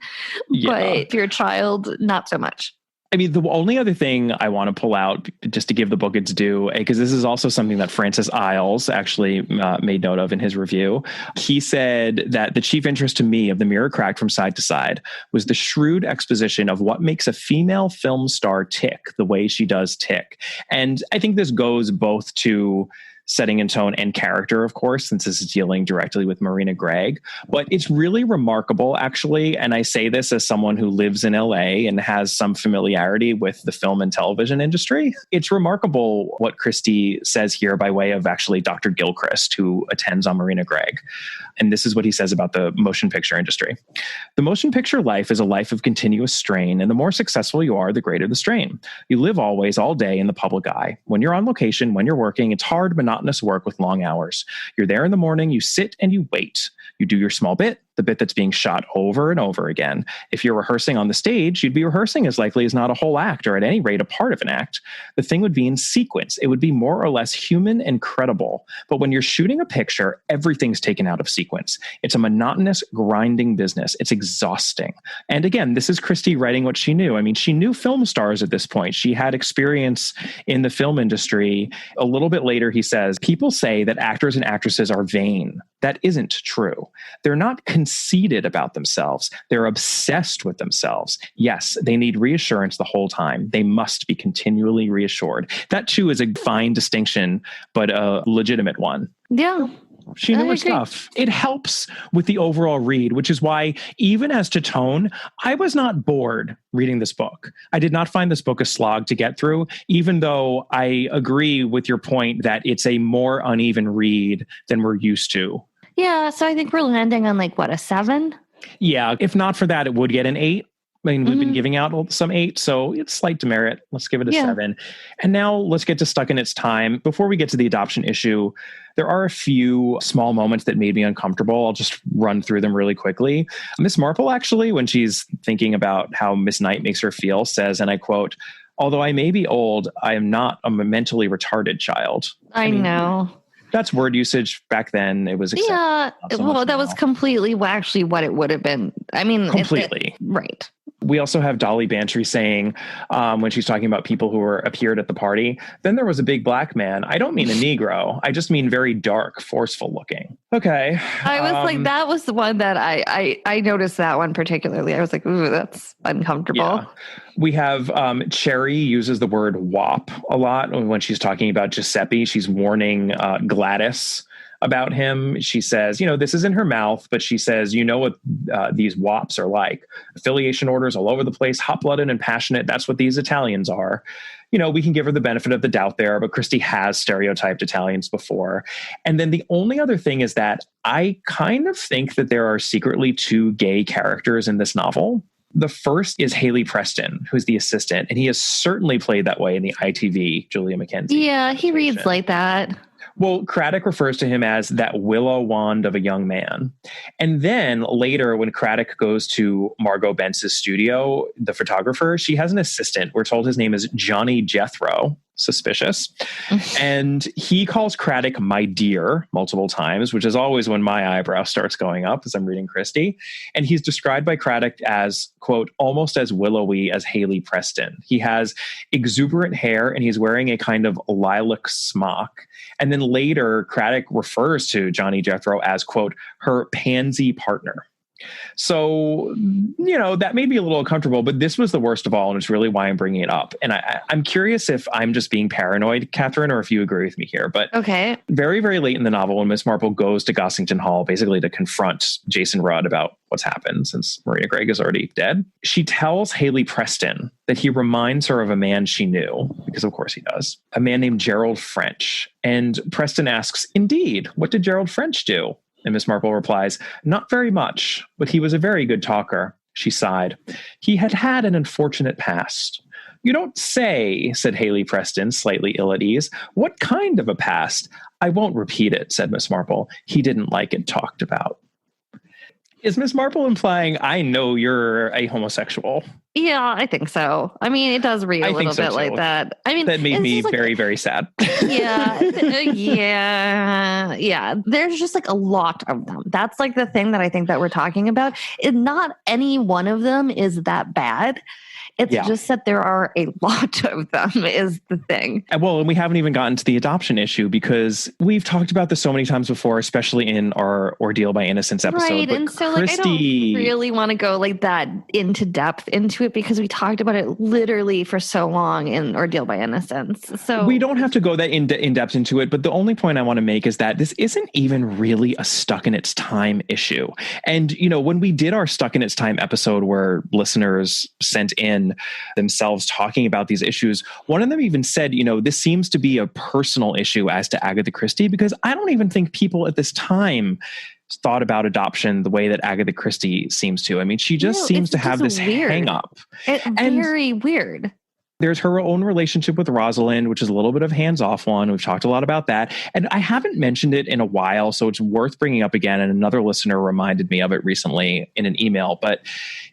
Yeah. But if you're a child, not so much. I mean, the only other thing I want to pull out, just to give the book its due, because this is also something that Francis Isles actually made note of in his review. He said that the chief interest to me of The Mirror Cracked from Side to Side was the shrewd exposition of what makes a female film star tick the way she does tick. And I think this goes both to setting and tone and character, of course, since this is dealing directly with Marina Gregg. But it's really remarkable, actually, and I say this as someone who lives in LA and has some familiarity with the film and television industry. It's remarkable what Christie says here by way of actually Dr. Gilchrist, who attends on Marina Gregg. And this is what he says about the motion picture industry. The motion picture life is a life of continuous strain, and the more successful you are, the greater the strain. You live always, all day in the public eye. When you're on location, when you're working, it's hard, monotonous work with long hours. You're there in the morning, you sit and you wait. You do your small bit, the bit that's being shot over and over again. If you're rehearsing on the stage, you'd be rehearsing as likely as not a whole act, or at any rate, a part of an act. The thing would be in sequence. It would be more or less human and credible. But when you're shooting a picture, everything's taken out of sequence. It's a monotonous, grinding business. It's exhausting. And again, this is Christie writing what she knew. I mean, she knew film stars at this point. She had experience in the film industry. A little bit later, he says, people say that actors and actresses are vain. That isn't true. They're not conceited about themselves. They're obsessed with themselves. Yes, they need reassurance the whole time. They must be continually reassured. That too is a fine distinction, but a legitimate one. Yeah. She knew her stuff. It helps with the overall read, which is why, even as to tone, I was not bored reading this book. I did not find this book a slog to get through, even though I agree with your point that it's a more uneven read than we're used to. Yeah, so I think we're landing on a 7? Yeah, if not for that, it would get an 8. I mean, we've been giving out some 8, so it's slight demerit. Let's give it a 7. And now let's get to Stuck in Its Time. Before we get to the adoption issue, there are a few small moments that made me uncomfortable. I'll just run through them really quickly. Miss Marple, actually, when she's thinking about how Miss Knight makes her feel, says, and I quote, "Although I may be old, I am not a mentally retarded child." I know. That's word usage back then. It was accepted. Yeah. Well, that was completely actually what it would have been. I mean, completely. Right. We also have Dolly Bantry saying, when she's talking about people who appeared at the party, then there was a big black man. I don't mean a Negro. I just mean very dark, forceful looking. Okay. I was that was the one that I noticed that one particularly. I was like, ooh, that's uncomfortable. Yeah. We have Cherry uses the word wop a lot when she's talking about Giuseppe. She's warning Gladys about him. She says, this is in her mouth, but she says, what these wops are like. Affiliation orders all over the place, hot-blooded and passionate. That's what these Italians are. We can give her the benefit of the doubt there, but Christie has stereotyped Italians before. And then the only other thing is that I kind of think that there are secretly 2 gay characters in this novel. The first is Haley Preston, who's the assistant, and he has certainly played that way in the ITV Julia Mackenzie. Yeah, he reads like that. Well, Craddock refers to him as that willow wand of a young man. And then later, when Craddock goes to Margot Bentz's studio, the photographer, she has an assistant. We're told his name is Johnny Jethro. Suspicious. And he calls Craddock my dear multiple times, which is always when my eyebrow starts going up as I'm reading Christie. And he's described by Craddock as, quote, almost as willowy as Haley Preston. He has exuberant hair and he's wearing a kind of lilac smock. And then later, Craddock refers to Johnny Jethro as, quote, her pansy partner. So, that may be a little uncomfortable, but this was the worst of all, and it's really why I'm bringing it up. And I'm curious if I'm just being paranoid, Catherine, or if you agree with me here. But okay, very, very late in the novel, when Miss Marple goes to Gossington Hall, basically to confront Jason Rudd about what's happened since Maria Gregg is already dead, she tells Haley Preston that he reminds her of a man she knew, because of course he does, a man named Gerald French. And Preston asks, indeed, what did Gerald French do? And Miss Marple replies, not very much, but he was a very good talker. She sighed. He had had an unfortunate past. You don't say, said Haley Preston, slightly ill at ease. What kind of a past? I won't repeat it, said Miss Marple. He didn't like it talked about. Is Miss Marple implying, I know you're a homosexual? Yeah, I think so. I mean, it does read a little bit like that. I mean, that made me very, very sad. Yeah. Yeah. There's just like a lot of them. That's like the thing that I think that we're talking about. Not any one of them is that bad. It's just that there are a lot of them is the thing. Well, and we haven't even gotten to the adoption issue because we've talked about this so many times before, especially in our Ordeal by Innocence episode. Right, and so I don't really want to go like that into depth into it because we talked about it literally for so long in Ordeal by Innocence. So we don't have to go that in depth into it, but the only point I want to make is that this isn't even really a stuck in its time issue. And, when we did our stuck in its time episode where listeners sent in themselves talking about these issues, one of them even said, this seems to be a personal issue as to Agatha Christie, because I don't even think people at this time thought about adoption the way that Agatha Christie seems to. I mean, she just seems to have this hang up. Very weird. There's her own relationship with Rosalind, which is a little bit of hands-off one. We've talked a lot about that. And I haven't mentioned it in a while, so it's worth bringing up again. And another listener reminded me of it recently in an email. But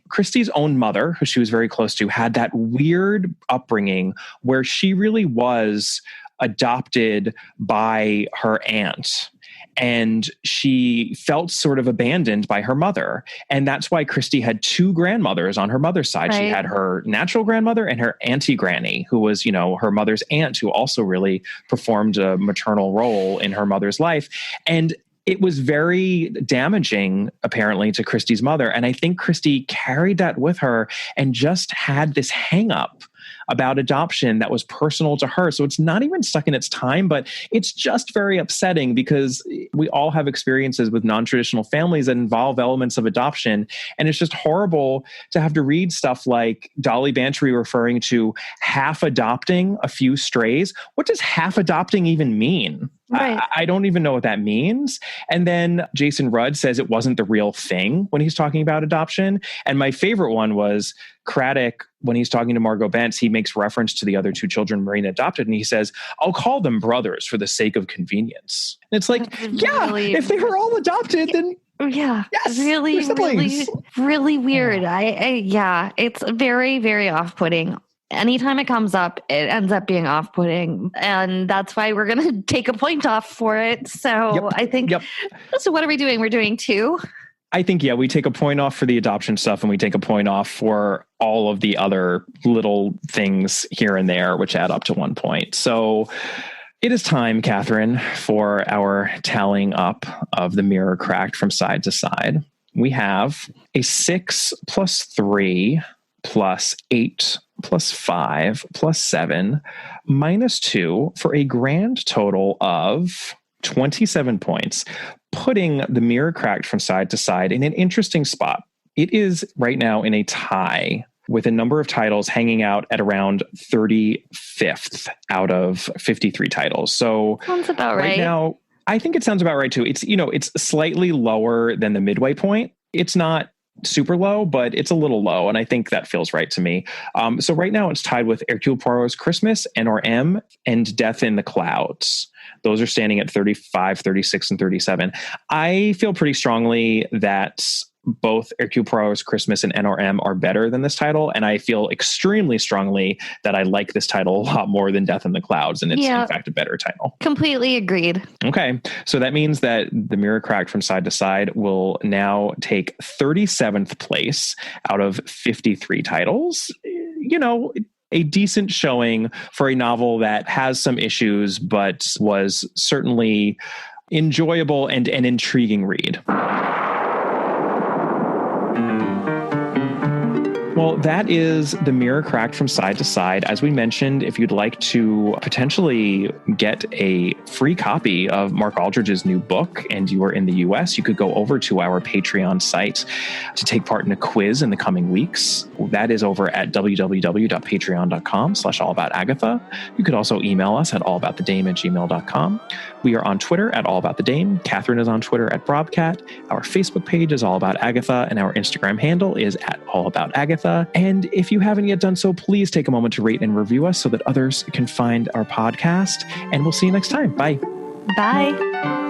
Christie's own mother, who she was very close to, had that weird upbringing where she really was adopted by her aunt. And she felt sort of abandoned by her mother. And that's why Christie had two grandmothers on her mother's side. Right. She had her natural grandmother and her auntie granny, who was, her mother's aunt, who also really performed a maternal role in her mother's life. And it was very damaging, apparently, to Christie's mother. And I think Christie carried that with her and just had this hang up about adoption that was personal to her. So it's not even stuck in its time, but it's just very upsetting because we all have experiences with non-traditional families that involve elements of adoption. And it's just horrible to have to read stuff like Dolly Bantry referring to half adopting a few strays. What does half adopting even mean? Right. I don't even know what that means. And then Jason Rudd says it wasn't the real thing when he's talking about adoption. And my favorite one was Craddock, when he's talking to Margot Bentz, he makes reference to the other two children Marina adopted. And he says, I'll call them brothers for the sake of convenience. And it's like, if they were all adopted, then yes, really weird. It's very, very off-putting. Anytime it comes up, it ends up being off-putting. And that's why we're going to take a point off for it. So I think, so what are we doing? We're doing 2? I think, we take a point off for the adoption stuff and we take a point off for all of the other little things here and there, which add up to 1 point. So it is time, Catherine, for our tallying up of the mirror cracked from side to side. We have a 6 plus 3 plus 8 plus 5 plus 7 minus 2 for a grand total of 27 points, putting the mirror cracked from side to side in an interesting spot. It is right now in a tie with a number of titles hanging out at around 35th out of 53 titles. So sounds about right now, I think it sounds about right too. It's, it's slightly lower than the midway point. It's not super low, but it's a little low. And I think that feels right to me. So right now it's tied with Hercule Poirot's Christmas, NRM, and Death in the Clouds. Those are standing at 35, 36, and 37. I feel pretty strongly that both Hercule Poirot's Christmas and NRM are better than this title. And I feel extremely strongly that I like this title a lot more than Death in the Clouds. And it's in fact a better title. Completely agreed. Okay. So that means that the mirror cracked from side to side will now take 37th place out of 53 titles. A decent showing for a novel that has some issues, but was certainly enjoyable and an intriguing read. Well, that is The Mirror Cracked from Side to Side. As we mentioned, if you'd like to potentially get a free copy of Mark Aldridge's new book and you are in the US, you could go over to our Patreon site to take part in a quiz in the coming weeks. That is over at www.patreon.com/allaboutagatha. You could also email us at allaboutthedame@gmail.com. We are on Twitter at allaboutthedame. Catherine is on Twitter at Brobcat. Our Facebook page is All About Agatha, and our Instagram handle is at allaboutagatha. And if you haven't yet done so, please take a moment to rate and review us so that others can find our podcast. And we'll see you next time. Bye. Bye.